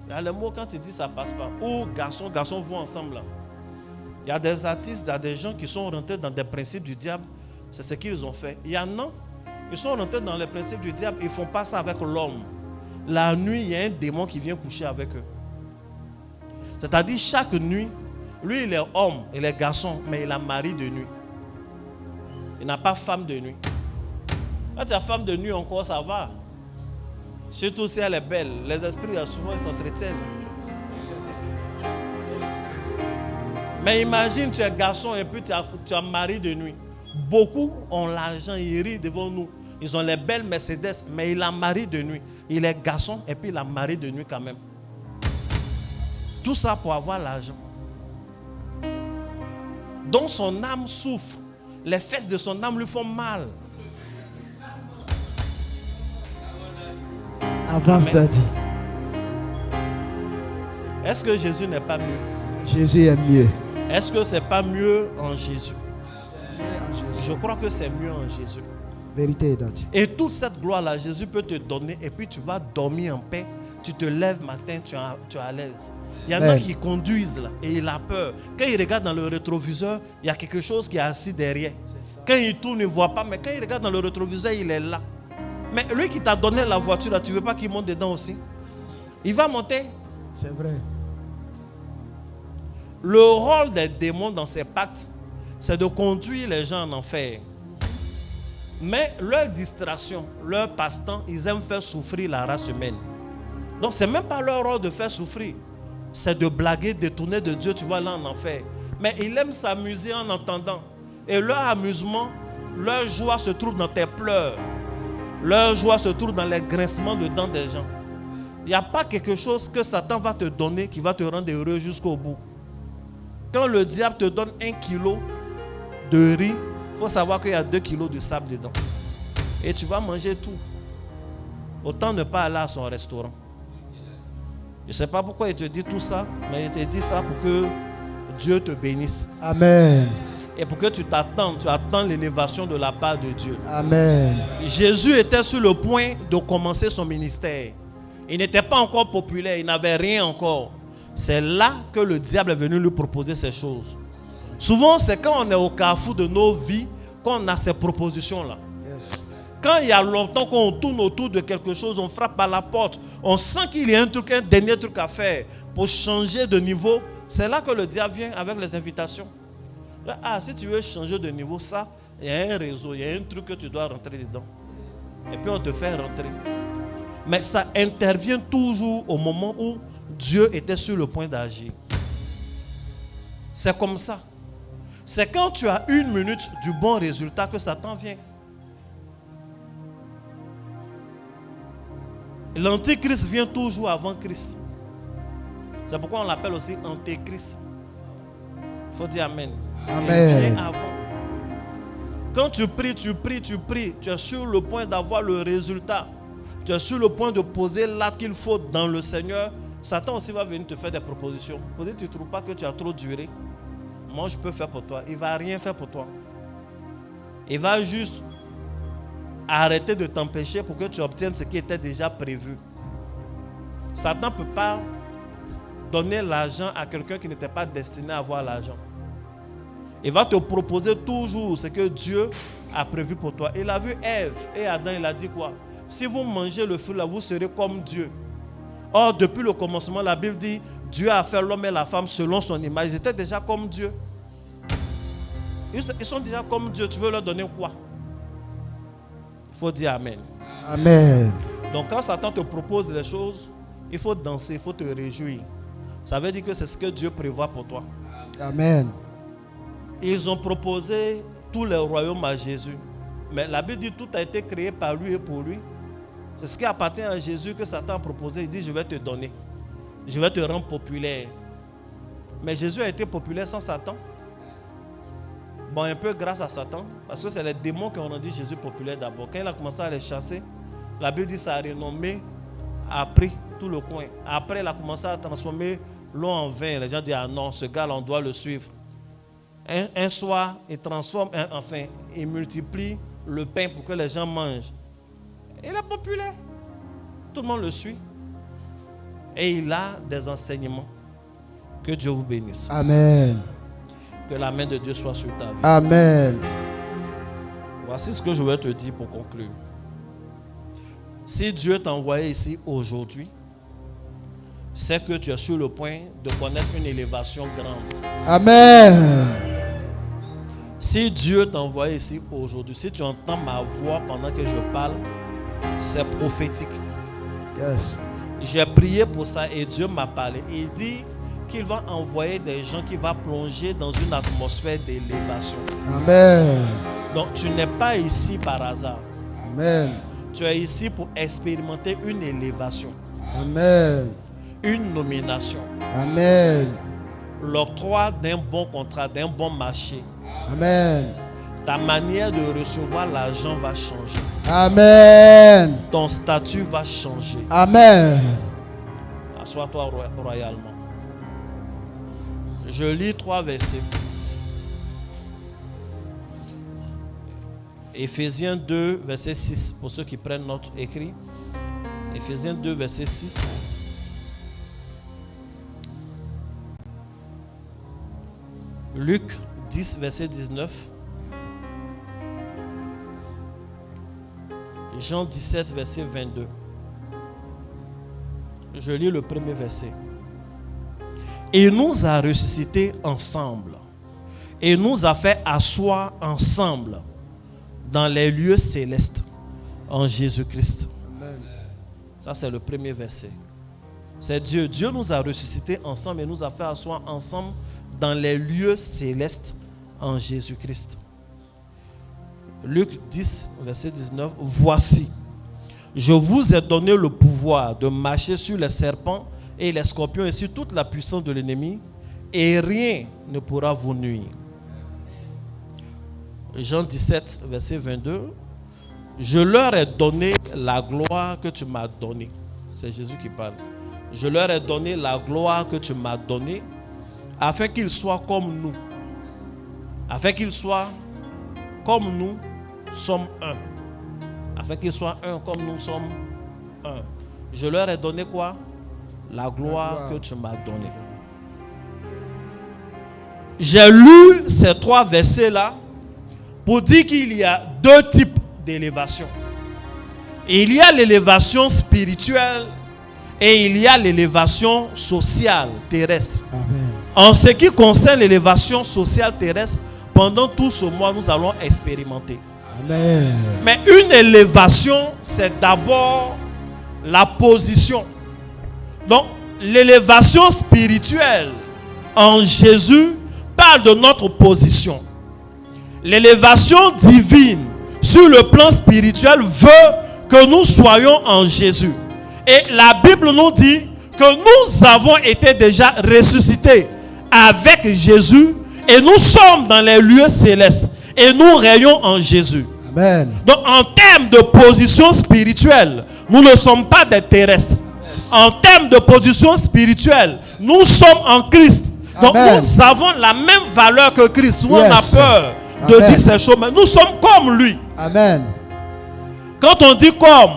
Il y a le mot quand tu dis ça passe pas. Ou garçon vont ensemble là. Il y a des artistes, il y a des gens qui sont rentrés dans des principes du diable. C'est ce qu'ils ont fait. Il y en a, ils sont rentrés dans les principes du diable. Ils ne font pas ça avec l'homme. La nuit, il y a un démon qui vient coucher avec eux. C'est-à-dire, chaque nuit, lui, il est homme, il est garçon, mais il a mari de nuit. Il n'a pas femme de nuit. Quand tu as femme de nuit encore, ça va. Surtout si elle est belle. Les esprits, souvent, ils s'entretiennent. Mais imagine, tu es garçon et puis tu as mari de nuit. Beaucoup ont l'argent, ils rient devant nous. Ils ont les belles Mercedes, mais il a mari de nuit. Il est garçon et puis il a mari de nuit quand même. Tout ça pour avoir l'argent. Donc son âme souffre. Les fesses de son âme lui font mal. Avance, Daddy. Est-ce que Jésus n'est pas mieux? Jésus est mieux. Est-ce que c'est pas mieux en Jésus? C'est mieux en Jésus. Je crois que c'est mieux en Jésus. Vérité, Daddy. Et toute cette gloire-là, Jésus peut te donner et puis tu vas dormir en paix. Tu te lèves matin, tu es à l'aise. Il y en a qui conduisent là et il a peur. Quand il regarde dans le rétroviseur, il y a quelque chose qui est assis derrière. Quand il tourne, il ne voit pas, mais quand il regarde dans le rétroviseur, il est là. Mais lui qui t'a donné la voiture, là, tu ne veux pas qu'il monte dedans aussi? Il va monter. C'est vrai. Le rôle des démons dans ces pactes, c'est de conduire les gens en enfer. Mais leur distraction, leur passe-temps, ils aiment faire souffrir la race humaine. Donc ce n'est même pas leur rôle de faire souffrir. C'est de blaguer, détourner de Dieu, tu vois, là en enfer. Mais ils aiment s'amuser en entendant. Et leur amusement, leur joie se trouve dans tes pleurs. Leur joie se trouve dans les grincements de dents des gens. Il n'y a pas quelque chose que Satan va te donner qui va te rendre heureux jusqu'au bout. Quand le diable te donne 1 kilo de riz, il faut savoir qu'il y a 2 kilos de sable dedans. Et tu vas manger tout. Autant ne pas aller à son restaurant. Je ne sais pas pourquoi il te dit tout ça, mais il te dit ça pour que Dieu te bénisse. Amen. Et pour que tu attends l'élévation de la part de Dieu. Amen. Jésus était sur le point de commencer son ministère. Il n'était pas encore populaire, il n'avait rien encore. C'est là que le diable est venu lui proposer ces choses. Souvent, c'est quand on est au carrefour de nos vies qu'on a ces propositions-là. Yes. Quand il y a longtemps qu'on tourne autour de quelque chose, on frappe à la porte, on sent qu'il y a un dernier truc à faire pour changer de niveau. C'est là que le diable vient avec les invitations. Là, si tu veux changer de niveau, ça, il y a un réseau, il y a un truc que tu dois rentrer dedans. Et puis on te fait rentrer. Mais ça intervient toujours au moment où Dieu était sur le point d'agir. C'est comme ça. C'est quand tu as 1 minute du bon résultat que Satan vient. L'antichrist vient toujours avant Christ. C'est pourquoi on l'appelle aussi antéchrist. Il faut dire amen. Amen. Il vient avant. Quand tu pries, tu es sur le point d'avoir le résultat. Tu es sur le point de poser l'acte qu'il faut dans le Seigneur. Satan aussi va venir te faire des propositions. Peut-être que tu ne trouves pas que tu as trop duré. Moi, je peux faire pour toi. Il ne va rien faire pour toi. Il va juste arrêter de t'empêcher pour que tu obtiennes ce qui était déjà prévu. Satan ne peut pas donner l'argent à quelqu'un qui n'était pas destiné à avoir l'argent. Il va te proposer toujours ce que Dieu a prévu pour toi. Il a vu Ève et Adam, il a dit quoi? Si vous mangez le fruit là, vous serez comme Dieu. Or, depuis le commencement, la Bible dit, Dieu a fait l'homme et la femme selon son image. Ils étaient déjà comme Dieu. Ils sont déjà comme Dieu. Tu veux leur donner quoi? Il faut dire amen. Amen. Donc quand Satan te propose les choses, il faut danser, il faut te réjouir. Ça veut dire que c'est ce que Dieu prévoit pour toi. Amen. Ils ont proposé tous les royaumes à Jésus. Mais la Bible dit que tout a été créé par lui et pour lui. C'est ce qui appartient à Jésus que Satan a proposé. Il dit, je vais te donner. Je vais te rendre populaire. Mais Jésus a été populaire sans Satan. Bon, un peu grâce à Satan. Parce que c'est les démons qui ont rendu Jésus populaire d'abord. Quand il a commencé à les chasser, la Bible dit sa renommée a pris tout le coin. Après, il a commencé à transformer l'eau en vin. Les gens disent, ah non, ce gars-là, on doit le suivre. Un soir, il transforme, il multiplie le pain pour que les gens mangent. Il est populaire. Tout le monde le suit. Et il a des enseignements. Que Dieu vous bénisse. Amen. Que la main de Dieu soit sur ta vie. Amen. Voici ce que je vais te dire pour conclure. Si Dieu t'a envoyé ici aujourd'hui, c'est que tu es sur le point de connaître une élévation grande. Amen. Si Dieu t'a envoyé ici aujourd'hui, si tu entends ma voix pendant que je parle, c'est prophétique. Yes. J'ai prié pour ça et Dieu m'a parlé. Il dit qu'il va envoyer des gens qui vont plonger dans une atmosphère d'élévation. Amen. Donc tu n'es pas ici par hasard. Amen. Tu es ici pour expérimenter une élévation, Amen. une nomination, Amen. l'octroi d'un bon contrat, d'un bon marché. Amen. Ta manière de recevoir l'argent va changer. Amen. Ton statut va changer. Amen. Assois-toi royalement. Je lis 3 versets. Éphésiens 2, verset 6. Pour ceux qui prennent notre écrit. Éphésiens 2, verset 6. Luc 10, verset 19. Jean 17, verset 22. Je lis le premier verset. Il nous a ressuscités ensemble et nous a fait asseoir ensemble dans les lieux célestes en Jésus-Christ. Amen. Ça, c'est le premier verset. C'est Dieu. Dieu nous a ressuscités ensemble et nous a fait asseoir ensemble dans les lieux célestes en Jésus-Christ. Luc 10, verset 19. Voici, je vous ai donné le pouvoir de marcher sur les serpents et les scorpions et sur toute la puissance de l'ennemi, et rien ne pourra vous nuire. Jean 17, verset 22. Je leur ai donné la gloire que tu m'as donnée. C'est Jésus qui parle. Je leur ai donné la gloire que tu m'as donnée, afin qu'ils soient comme nous. Afin qu'ils soient comme nous sommes un. Afin qu'ils soient un comme nous sommes un. Je leur ai donné quoi? La gloire que tu m'as donnée. J'ai lu ces 3 versets-là pour dire qu'il y a 2 types d'élévation. Il y a l'élévation spirituelle et il y a l'élévation sociale terrestre. Amen. En ce qui concerne l'élévation sociale terrestre, pendant tout ce mois, nous allons expérimenter. Amen. Mais une élévation, c'est d'abord la position. Donc, l'élévation spirituelle en Jésus parle de notre position. L'élévation divine sur le plan spirituel veut que nous soyons en Jésus. Et la Bible nous dit que nous avons été déjà ressuscités avec Jésus et nous sommes dans les lieux célestes et nous régnons en Jésus. Amen. Donc en termes de position spirituelle, nous ne sommes pas des terrestres. Yes. En termes de position spirituelle, nous sommes en Christ. Donc Amen. nous avons la même valeur que Christ. Souvent Yes. on a peur de Amen. dire ces choses, mais nous sommes comme lui. Amen. Quand on dit comme,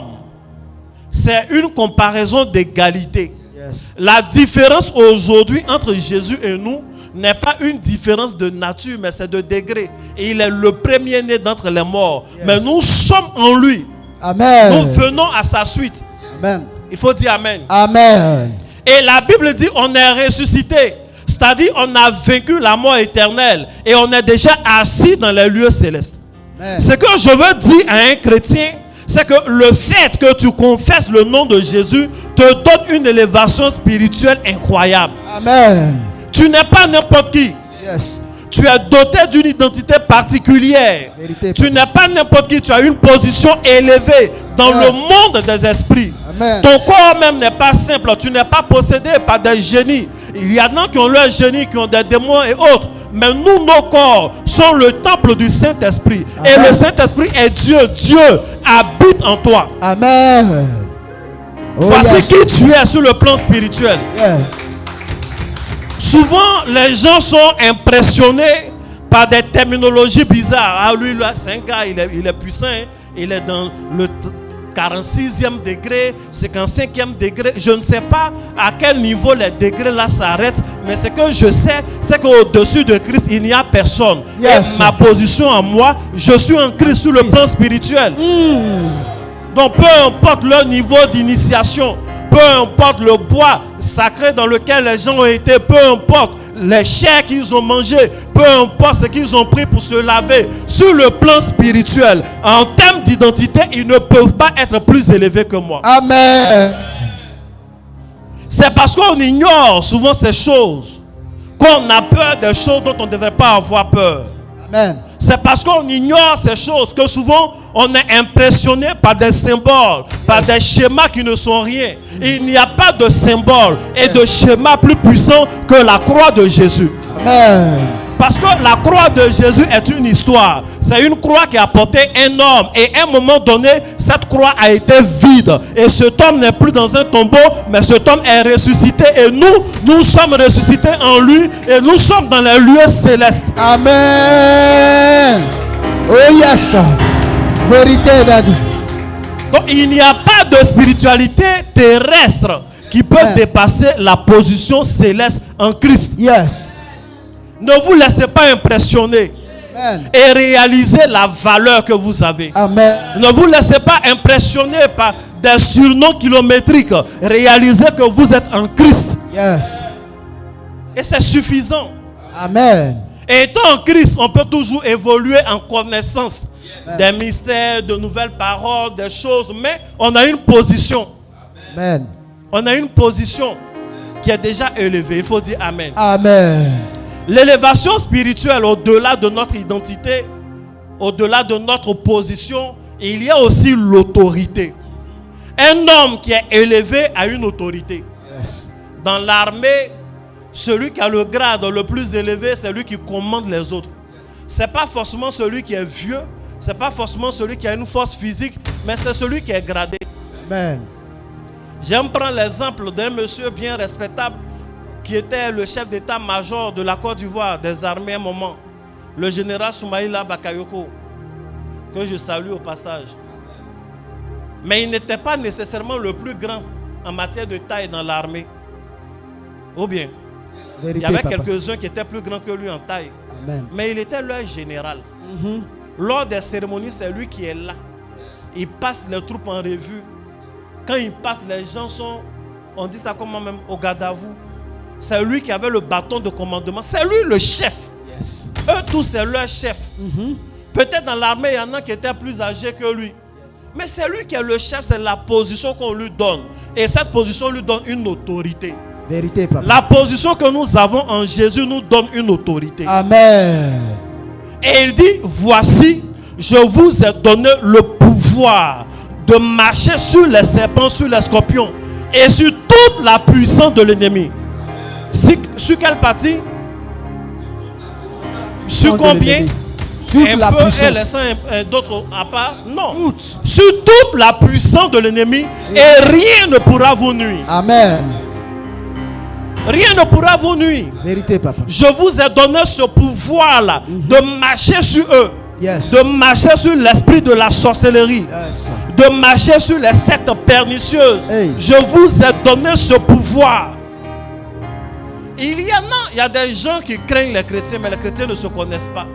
c'est une comparaison d'égalité. Yes. La différence aujourd'hui entre Jésus et nous n'est pas une différence de nature, mais c'est de degré. Et il est le premier-né d'entre les morts. Yes. Mais nous sommes en lui. Amen. Nous venons à sa suite. Amen. Il faut dire Amen. Amen. Et la Bible dit on est ressuscité. C'est-à-dire on a vaincu la mort éternelle. Et on est déjà assis dans les lieux célestes. Amen. Ce que je veux dire à un chrétien, c'est que le fait que tu confesses le nom de Jésus te donne une élévation spirituelle incroyable. Amen. Tu n'es pas n'importe qui. Yes. Tu es doté d'une identité particulière. Vérité. Tu n'es pas n'importe qui. Tu as une position élevée dans Amen. le monde des esprits. Amen. Ton corps même n'est pas simple. Tu n'es pas possédé par des génies. Il y en a qui ont leurs génies, qui ont des démons et autres. Mais nous, nos corps sont le temple du Saint-Esprit. Et Amen. le Saint-Esprit est Dieu. Dieu habite en toi. Amen. Oh, Voici yes. qui tu es sur le plan spirituel. Yeah. Souvent, les gens sont impressionnés par des terminologies bizarres. Ah, lui, là, c'est un gars, il est puissant. Hein. Il est dans 46e degré, 55e degré. Je ne sais pas à quel niveau les degrés là s'arrêtent, mais ce que je sais, c'est qu'au-dessus de Christ, il n'y a personne. Yes. Et ma position à moi, je suis en Christ sur le plan spirituel. Donc peu importe leur niveau d'initiation, peu importe le bois sacré dans lequel les gens ont été, peu importe les chairs qu'ils ont mangées, peu importe ce qu'ils ont pris pour se laver, sur le plan spirituel, en termes d'identité, ils ne peuvent pas être plus élevés que moi. Amen. C'est parce qu'on ignore souvent ces choses qu'on a peur des choses dont on ne devrait pas avoir peur. Amen. C'est parce qu'on ignore ces choses que souvent on est impressionné par des symboles, par des schémas qui ne sont rien. Il n'y a pas de symbole et de schéma plus puissant que la croix de Jésus. Amen. Parce que la croix de Jésus est une histoire. C'est une croix qui a porté un homme. Et à un moment donné, cette croix a été vide. Et cet homme n'est plus dans un tombeau, mais cet homme est ressuscité. Et nous sommes ressuscités en lui. Et nous sommes dans les lieux célestes. Amen. Oh yes. Vérité, Daddy. Donc il n'y a pas de spiritualité terrestre qui peut dépasser la position céleste en Christ. Yes. Ne vous laissez pas impressionner. Amen. Et réalisez la valeur que vous avez. Amen. Ne vous laissez pas impressionner par des surnoms kilométriques. Réalisez que vous êtes en Christ. Yes. Et c'est suffisant. Amen. Et étant en Christ, on peut toujours évoluer en connaissance des mystères, de nouvelles paroles, des choses. Mais on a une position. Amen. On a une position qui est déjà élevée. Il faut dire Amen. Amen. L'élévation spirituelle, au-delà de notre identité, au-delà de notre position, il y a aussi l'autorité. Un homme qui est élevé a une autorité. Yes. Dans l'armée, celui qui a le grade le plus élevé, c'est lui qui commande les autres. Ce n'est pas forcément celui qui est vieux, ce n'est pas forcément celui qui a une force physique, mais c'est celui qui est gradé. Amen. J'aime prendre l'exemple d'un monsieur bien respectable qui était le chef d'état-major de la Côte d'Ivoire des armées à un moment, le général Soumaïla Bakayoko, que je salue au passage. Mais il n'était pas nécessairement le plus grand en matière de taille dans l'armée. Ou bien, Vérité, il y avait papa. quelques-uns qui étaient plus grands que lui en taille. Amen. Mais il était leur général. Lors des cérémonies, c'est lui qui est là. Il passe les troupes en revue. Quand il passe, les gens sont, on dit ça comment même, au gadavou. C'est lui qui avait le bâton de commandement. C'est lui le chef. Yes. Eux tous, c'est leur chef. Peut-être dans l'armée, il y en a qui étaient plus âgés que lui. Mais c'est lui qui est le chef, c'est la position qu'on lui donne. Et cette position lui donne une autorité. Vérité, papa. La position que nous avons en Jésus nous donne une autorité. Amen. Et il dit, voici, je vous ai donné le pouvoir de marcher sur les serpents, sur les scorpions et sur toute la puissance de l'ennemi. Sur quelle partie? Sur combien? Sur Un la peu et puissance. laissant d'autres à part? Non. Toute. Sur toute la puissance de l'ennemi et rien ne pourra vous nuire. Amen. Rien ne pourra vous nuire. Vérité, papa. Je vous ai donné ce pouvoir-là de marcher sur eux. Yes. De marcher sur l'esprit de la sorcellerie. Yes. De marcher sur les sectes pernicieuses. Hey. Je vous ai donné ce pouvoir. Il y a des gens qui craignent les chrétiens, mais les chrétiens ne se connaissent pas.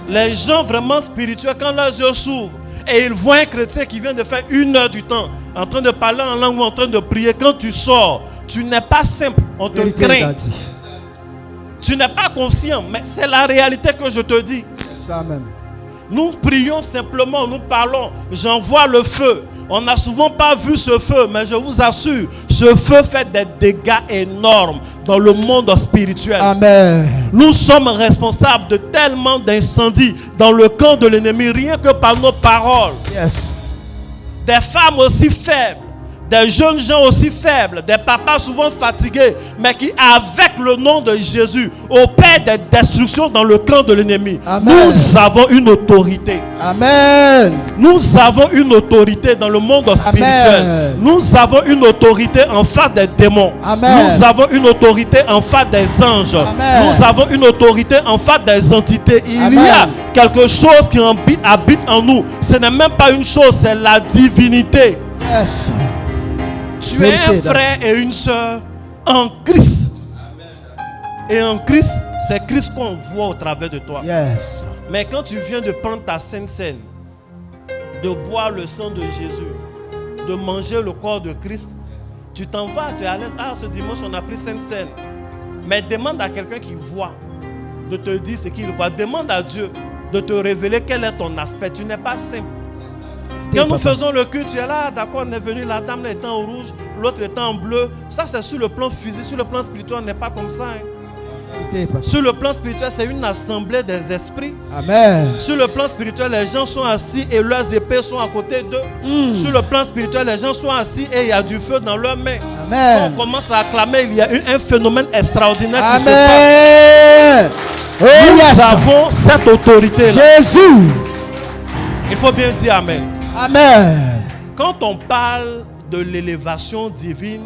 Les gens vraiment spirituels, quand leurs yeux s'ouvrent et ils voient un chrétien qui vient de faire 1 heure du temps en train de parler en langue ou en train de prier, quand tu sors, tu n'es pas simple, on te Vérité, craint. Daddy. Tu n'es pas conscient, mais c'est la réalité que je te dis. Ça même. Nous prions simplement, nous parlons, j'envoie le feu. On n'a souvent pas vu ce feu, mais je vous assure, ce feu fait des dégâts énormes dans le monde spirituel. Amen. Nous sommes responsables de tellement d'incendies dans le camp de l'ennemi, rien que par nos paroles. Yes. Des femmes aussi faibles des jeunes gens aussi faibles, des papas souvent fatigués, mais qui, avec le nom de Jésus, opèrent des destructions dans le camp de l'ennemi. Amen. Nous avons une autorité. Amen. Nous avons une autorité dans le monde spirituel. Amen. Nous avons une autorité en face des démons. Amen. Nous avons une autorité en face des anges. Amen. Nous avons une autorité en face des entités. Il Amen. y a quelque chose qui habite en nous. Ce n'est même pas une chose, c'est la divinité. Yes. Tu es un frère et une soeur en Christ. Et en Christ, c'est Christ qu'on voit au travers de toi. Yes. Mais quand tu viens de prendre ta sainte scène, de boire le sang de Jésus, de manger le corps de Christ, tu t'en vas, tu es à l'aise. Ah, ce dimanche, on a pris sainte scène. Mais demande à quelqu'un qui voit de te dire ce qu'il voit. Demande à Dieu de te révéler quel est ton aspect. Tu n'es pas simple. Quand nous faisons le culte, tu es là, d'accord, on est venu, la dame là étant en rouge, l'autre étant en bleu. Ça, c'est sur le plan physique. Sur le plan spirituel, on n'est pas comme ça. Sur le plan spirituel, c'est une assemblée des esprits. Amen. Sur le plan spirituel, les gens sont assis et leurs épées sont à côté d'eux. Sur le plan spirituel, les gens sont assis et il y a du feu dans leurs mains. Amen. Quand on commence à acclamer, il y a un phénomène extraordinaire qui se Amen. passe. Oh, Nous yes. avons cette autorité-là. Jésus. Il faut bien dire Amen. Amen. Quand on parle de l'élévation divine,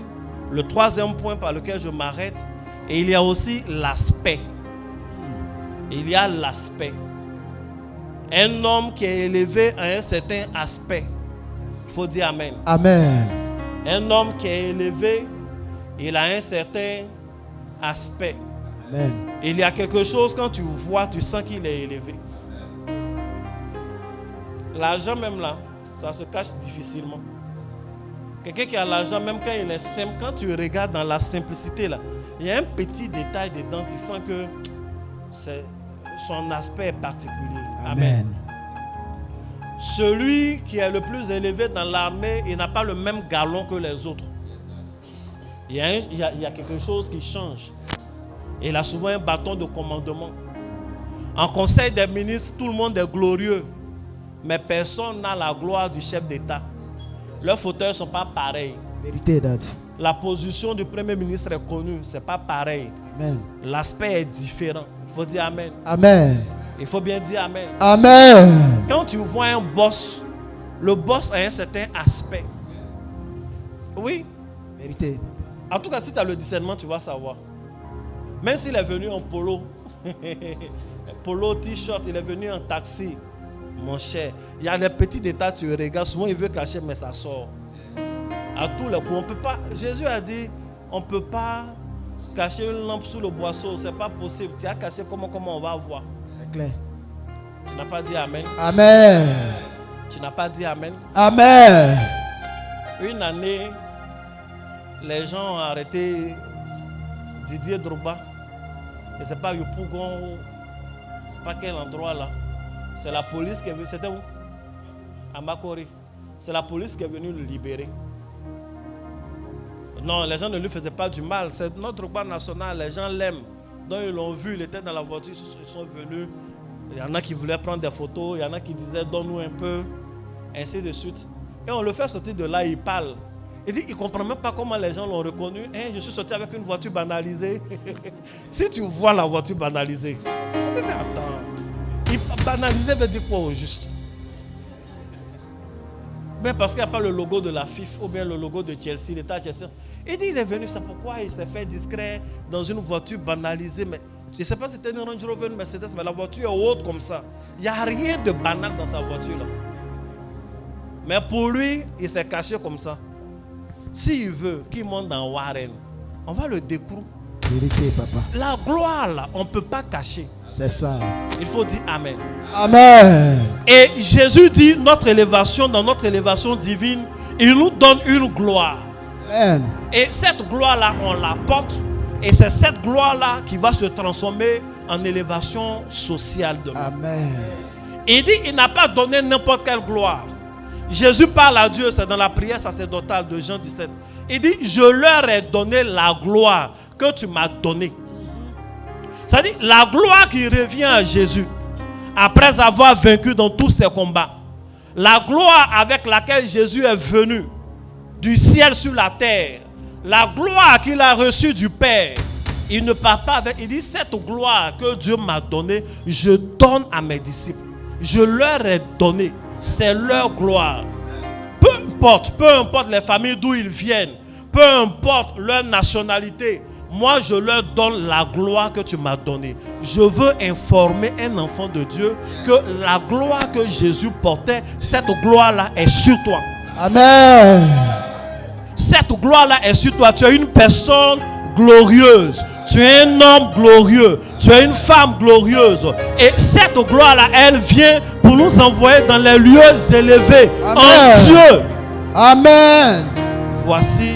le troisième point par lequel je m'arrête, et il y a aussi l'aspect. Il y a l'aspect. Un homme qui est élevé à un certain aspect. Il faut dire Amen. Amen. Un homme qui est élevé, il a un certain aspect. Amen. Il y a quelque chose, quand tu vois, tu sens qu'il est élevé. L'argent même là, ça se cache difficilement. Quelqu'un qui a l'argent, même quand il est simple, quand tu regardes dans la simplicité là, il y a un petit détail dedans, tu sens que son aspect est particulier. Amen. Celui qui est le plus élevé dans l'armée, il n'a pas le même galon que les autres. Il y a quelque chose qui change. Il a souvent un bâton de commandement. En conseil des ministres, tout le monde est glorieux. Mais personne n'a la gloire du chef d'État. Leurs fauteuils ne sont pas pareils. Vérité, Dad. La position du premier ministre est connue. Ce n'est pas pareil. Amen. L'aspect est différent. Il faut dire Amen. Amen. Il faut bien dire Amen. Amen. Quand tu vois un boss, le boss a un certain aspect. Oui. Vérité. En tout cas, si tu as le discernement, tu vas savoir. Même s'il est venu en polo, polo, t-shirt, il est venu en taxi. Mon cher, il y a des petits détails, tu regardes, souvent il veut cacher, mais ça sort. À tous les coups, on peut pas. Jésus a dit, on ne peut pas cacher une lampe sous le boisseau, c'est pas possible. Tu as caché, comment on va voir? C'est clair. Tu n'as pas dit Amen. Amen. Tu n'as pas dit Amen. Amen. Une année, les gens ont arrêté Didier Drogba. Et c'est pas Yopougon, c'est pas quel endroit là. C'est la police qui est venue. C'était où? À Makori. C'est la police qui est venue le libérer. Non, les gens ne lui faisaient pas du mal. C'est notre Drogba national. Les gens l'aiment. Donc ils l'ont vu. Il était dans la voiture. Ils sont venus. Il y en a qui voulaient prendre des photos. Il y en a qui disaient donne-nous un peu. Ainsi de suite. Et on le fait sortir de là. Il parle. Il dit il ne comprend même pas comment les gens l'ont reconnu. Hein, je suis sorti avec une voiture banalisée. Si tu vois la voiture banalisée, attends. Banaliser veut dire quoi au juste? Mais parce qu'il n'y a pas le logo de la FIFA ou bien le logo de Chelsea, l'État de Chelsea. Il dit il est venu, c'est pourquoi il s'est fait discret dans une voiture banalisée. Mais je ne sais pas si c'était une Range Rover, une Mercedes, mais la voiture est haute comme ça. Il n'y a rien de banal dans sa voiture là. Mais pour lui, il s'est caché comme ça. S'il veut qu'il monte dans Warren, on va le découvrir. Vérité, papa. La gloire là, on ne peut pas cacher. C'est ça. Il faut dire Amen. Amen. Et Jésus dit notre élévation, dans notre élévation divine, il nous donne une gloire. Amen. Et cette gloire-là, on la porte. Et c'est cette gloire-là qui va se transformer en élévation sociale de l'homme. Amen. Il dit il n'a pas donné n'importe quelle gloire. Jésus parle à Dieu, c'est dans la prière sacerdotale de Jean 17. Il dit je leur ai donné la gloire que tu m'as donnée. C'est-à-dire la gloire qui revient à Jésus après avoir vaincu dans tous ses combats. La gloire avec laquelle Jésus est venu du ciel sur la terre, la gloire qu'il a reçue du Père, il ne part pas avec, il dit cette gloire que Dieu m'a donnée, je donne à mes disciples. Je leur ai donné, c'est leur gloire. Peu importe les familles d'où ils viennent, peu importe leur nationalité, moi je leur donne la gloire que tu m'as donnée. Je veux informer un enfant de Dieu que la gloire que Jésus portait, cette gloire-là est sur toi. Amen. Cette gloire-là est sur toi. Tu es une personne glorieuse. Tu es un homme glorieux. Tu es une femme glorieuse. Et cette gloire-là, elle vient pour nous envoyer dans les lieux élevés. Amen. En Dieu. Amen. Voici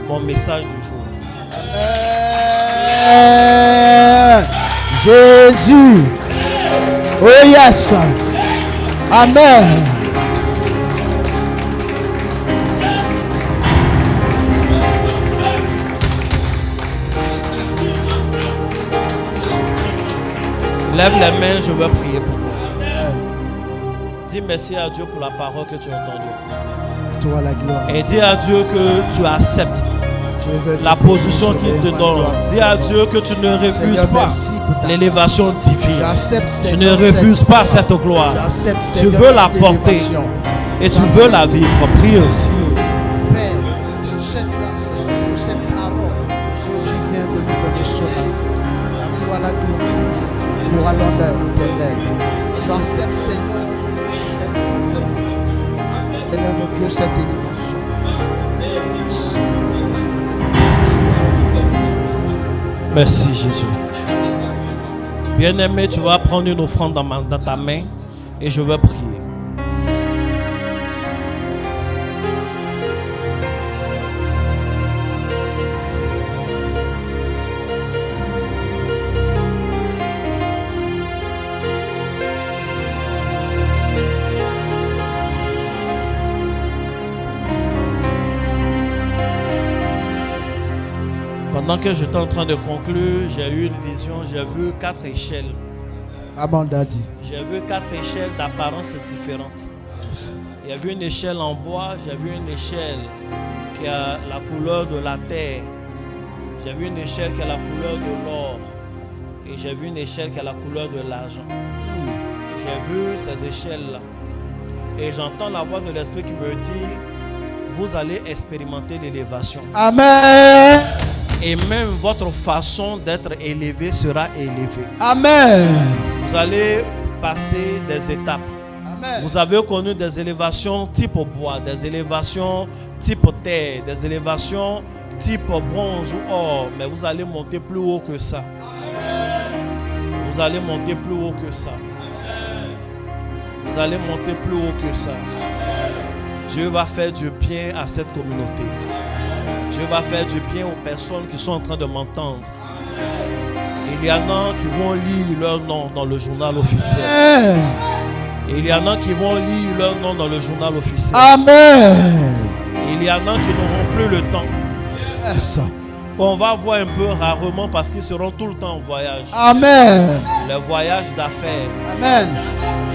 mon message du jour. Amen. Jésus. Oh yes. Amen. Lève les mains, je veux prier pour toi. Dis merci à Dieu pour la parole que tu as entendue. Toi la gloire. Et dis à Dieu que tu acceptes Je veux la te position qu'il bénir, te ma donne. gloire. Dis à Dieu que tu ne refuses Seigneur, pas merci pour ta l'élévation divine. J'accepte, Tu Seigneur, ne refuses cette- pas cette gloire. J'accepte, Tu Seigneur, veux la cette porter élévation. et tu veux la vivre. Prie aussi. Père, cette grâce, pour cette parole que tu viens de nous donner ce matin, à toi la gloire, pour l'honneur éternel. J'accepte, Seigneur, Seigneur mon Dieu, cette élévation. Merci Jésus. Bien-aimé, tu vas prendre une offrande dans ta main et je vais prier. Pendant que j'étais en train de conclure, j'ai eu une vision, j'ai vu 4 échelles. Amen, Daddy. J'ai vu 4 échelles d'apparence différentes. Il y avait une échelle en bois, j'ai vu une échelle qui a la couleur de la terre. J'ai vu une échelle qui a la couleur de l'or. Et j'ai vu une échelle qui a la couleur de l'argent. J'ai vu ces échelles-là. Et j'entends la voix de l'Esprit qui me dit, vous allez expérimenter l'élévation. Amen. Et même votre façon d'être élevé sera élevée. Amen. Vous allez passer des étapes. Amen. Vous avez connu des élévations type bois, des élévations type terre, des élévations type bronze ou or. Mais vous allez monter plus haut que ça. Vous allez monter plus haut que ça. Vous allez monter plus haut que ça. Dieu va faire du bien à cette communauté. Dieu va faire du bien aux personnes qui sont en train de m'entendre. Il y en a qui vont lire leur nom dans le journal officiel. Amen. Et il y en a qui vont lire leur nom dans le journal officiel. Amen. Et il y en a qui n'auront plus le temps. Yes. Qu'on va voir un peu rarement parce qu'ils seront tout le temps en voyage. Amen. Le voyage d'affaires. Amen.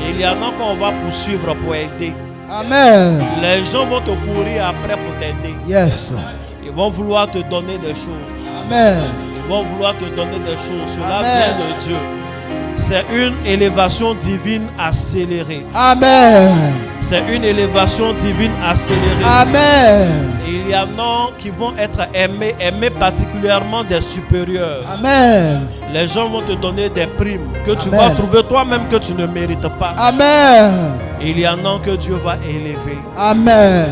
Et il y en a qu'on va poursuivre pour aider. Amen. Les gens vont te courir après pour t'aider. Yes. Ils vont vouloir te donner des choses. Amen. Ils vont vouloir te donner des choses. Cela Amen. vient de Dieu. C'est une élévation divine accélérée. Amen. C'est une élévation divine accélérée. Amen. Et il y en a qui vont être aimés particulièrement des supérieurs. Amen. Les gens vont te donner des primes que tu Amen. vas trouver toi-même que tu ne mérites pas. Amen. Et il y en a que Dieu va élever. Amen.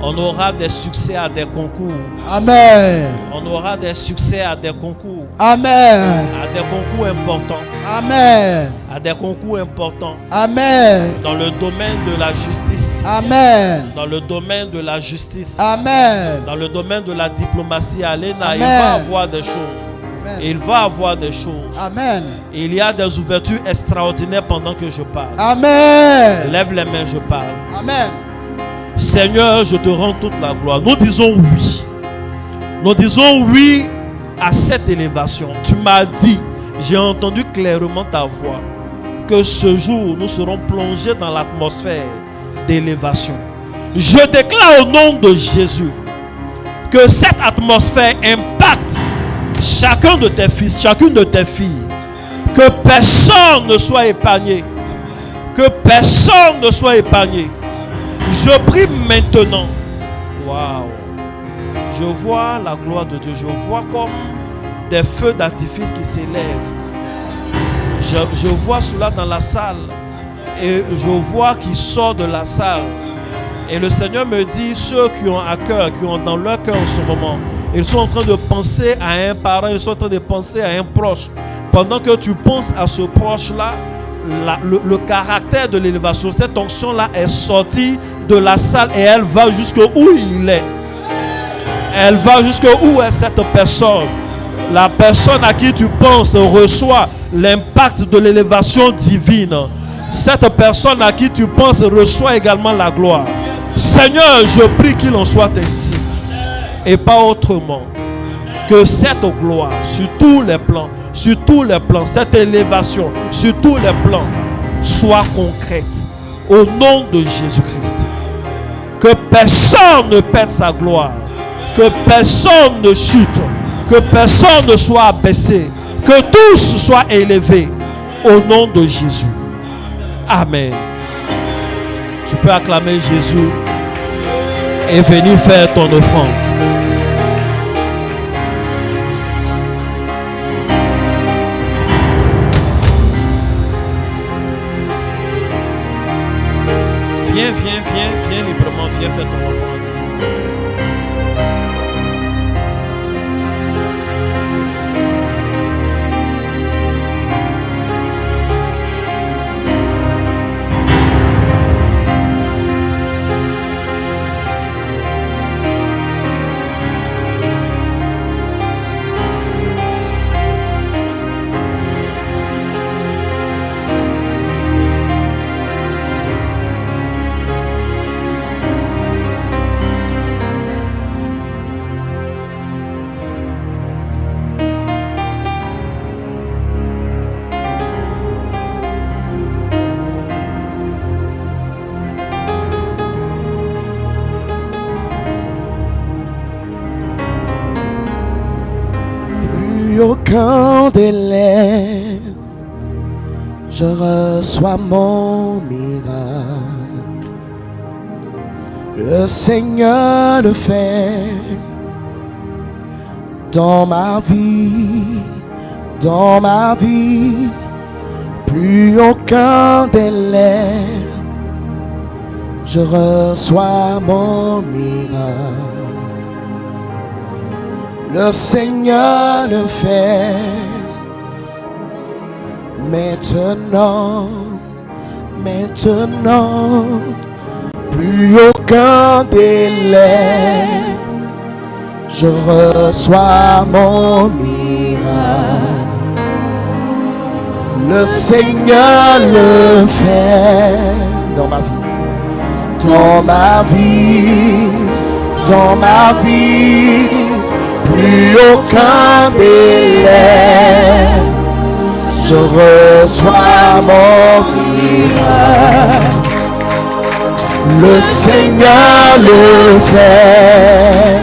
On aura des succès à des concours. Amen. On aura des succès à des concours. Amen. À des concours importants. Amen. À des concours importants. Amen. Dans le domaine de la justice. Amen. Dans le domaine de la justice. Amen. Dans le domaine de la diplomatie, Alena, il Amen. va avoir des choses. Amen. Il va avoir des choses. Amen. Et il y a des ouvertures extraordinaires pendant que je parle. Amen. Lève les mains, je parle. Amen. Seigneur, je te rends toute la gloire. Nous disons oui. Nous disons oui à cette élévation. Tu m'as dit, j'ai entendu clairement ta voix, que ce jour, nous serons plongés dans l'atmosphère d'élévation. Je déclare au nom de Jésus Que cette atmosphère impacte chacun de tes fils, chacune de tes filles. Que personne ne soit épargné. Que personne ne soit épargné. Je prie maintenant. Waouh. Je vois la gloire de Dieu. Je vois comme des feux d'artifice qui s'élèvent. Je vois cela dans la salle. Et je vois qui sort de la salle. Et le Seigneur me dit, ceux qui ont à cœur, qui ont dans leur cœur en ce moment, ils sont en train de penser à un parent, ils sont en train de penser à un proche. Pendant que tu penses à ce proche-là, le caractère de l'élévation, cette onction-là est sortie de la salle et elle va jusqu'où il est. Elle va jusqu'où est cette personne. La personne à qui tu penses reçoit l'impact de l'élévation divine. Cette personne à qui tu penses reçoit également la gloire. Seigneur, je prie qu'il en soit ainsi et pas autrement. Que cette gloire sur tous les plans, cette élévation sur tous les plans soit concrète au nom de Jésus-Christ. Que personne ne perde sa gloire, que personne ne chute, que personne ne soit abaissé, que tous soient élevés au nom de Jésus. Amen. Tu peux acclamer Jésus et venir faire ton offrande. Viens librement, viens faire ton offrande. Aucun délai, je reçois mon miracle. Le Seigneur le fait dans ma vie, plus aucun délai, je reçois mon miracle. Le Seigneur le fait maintenant, plus aucun délai, je reçois mon miracle. Le Seigneur le fait dans ma vie, plus aucun délai, je reçois mon miracle. Le Seigneur le fait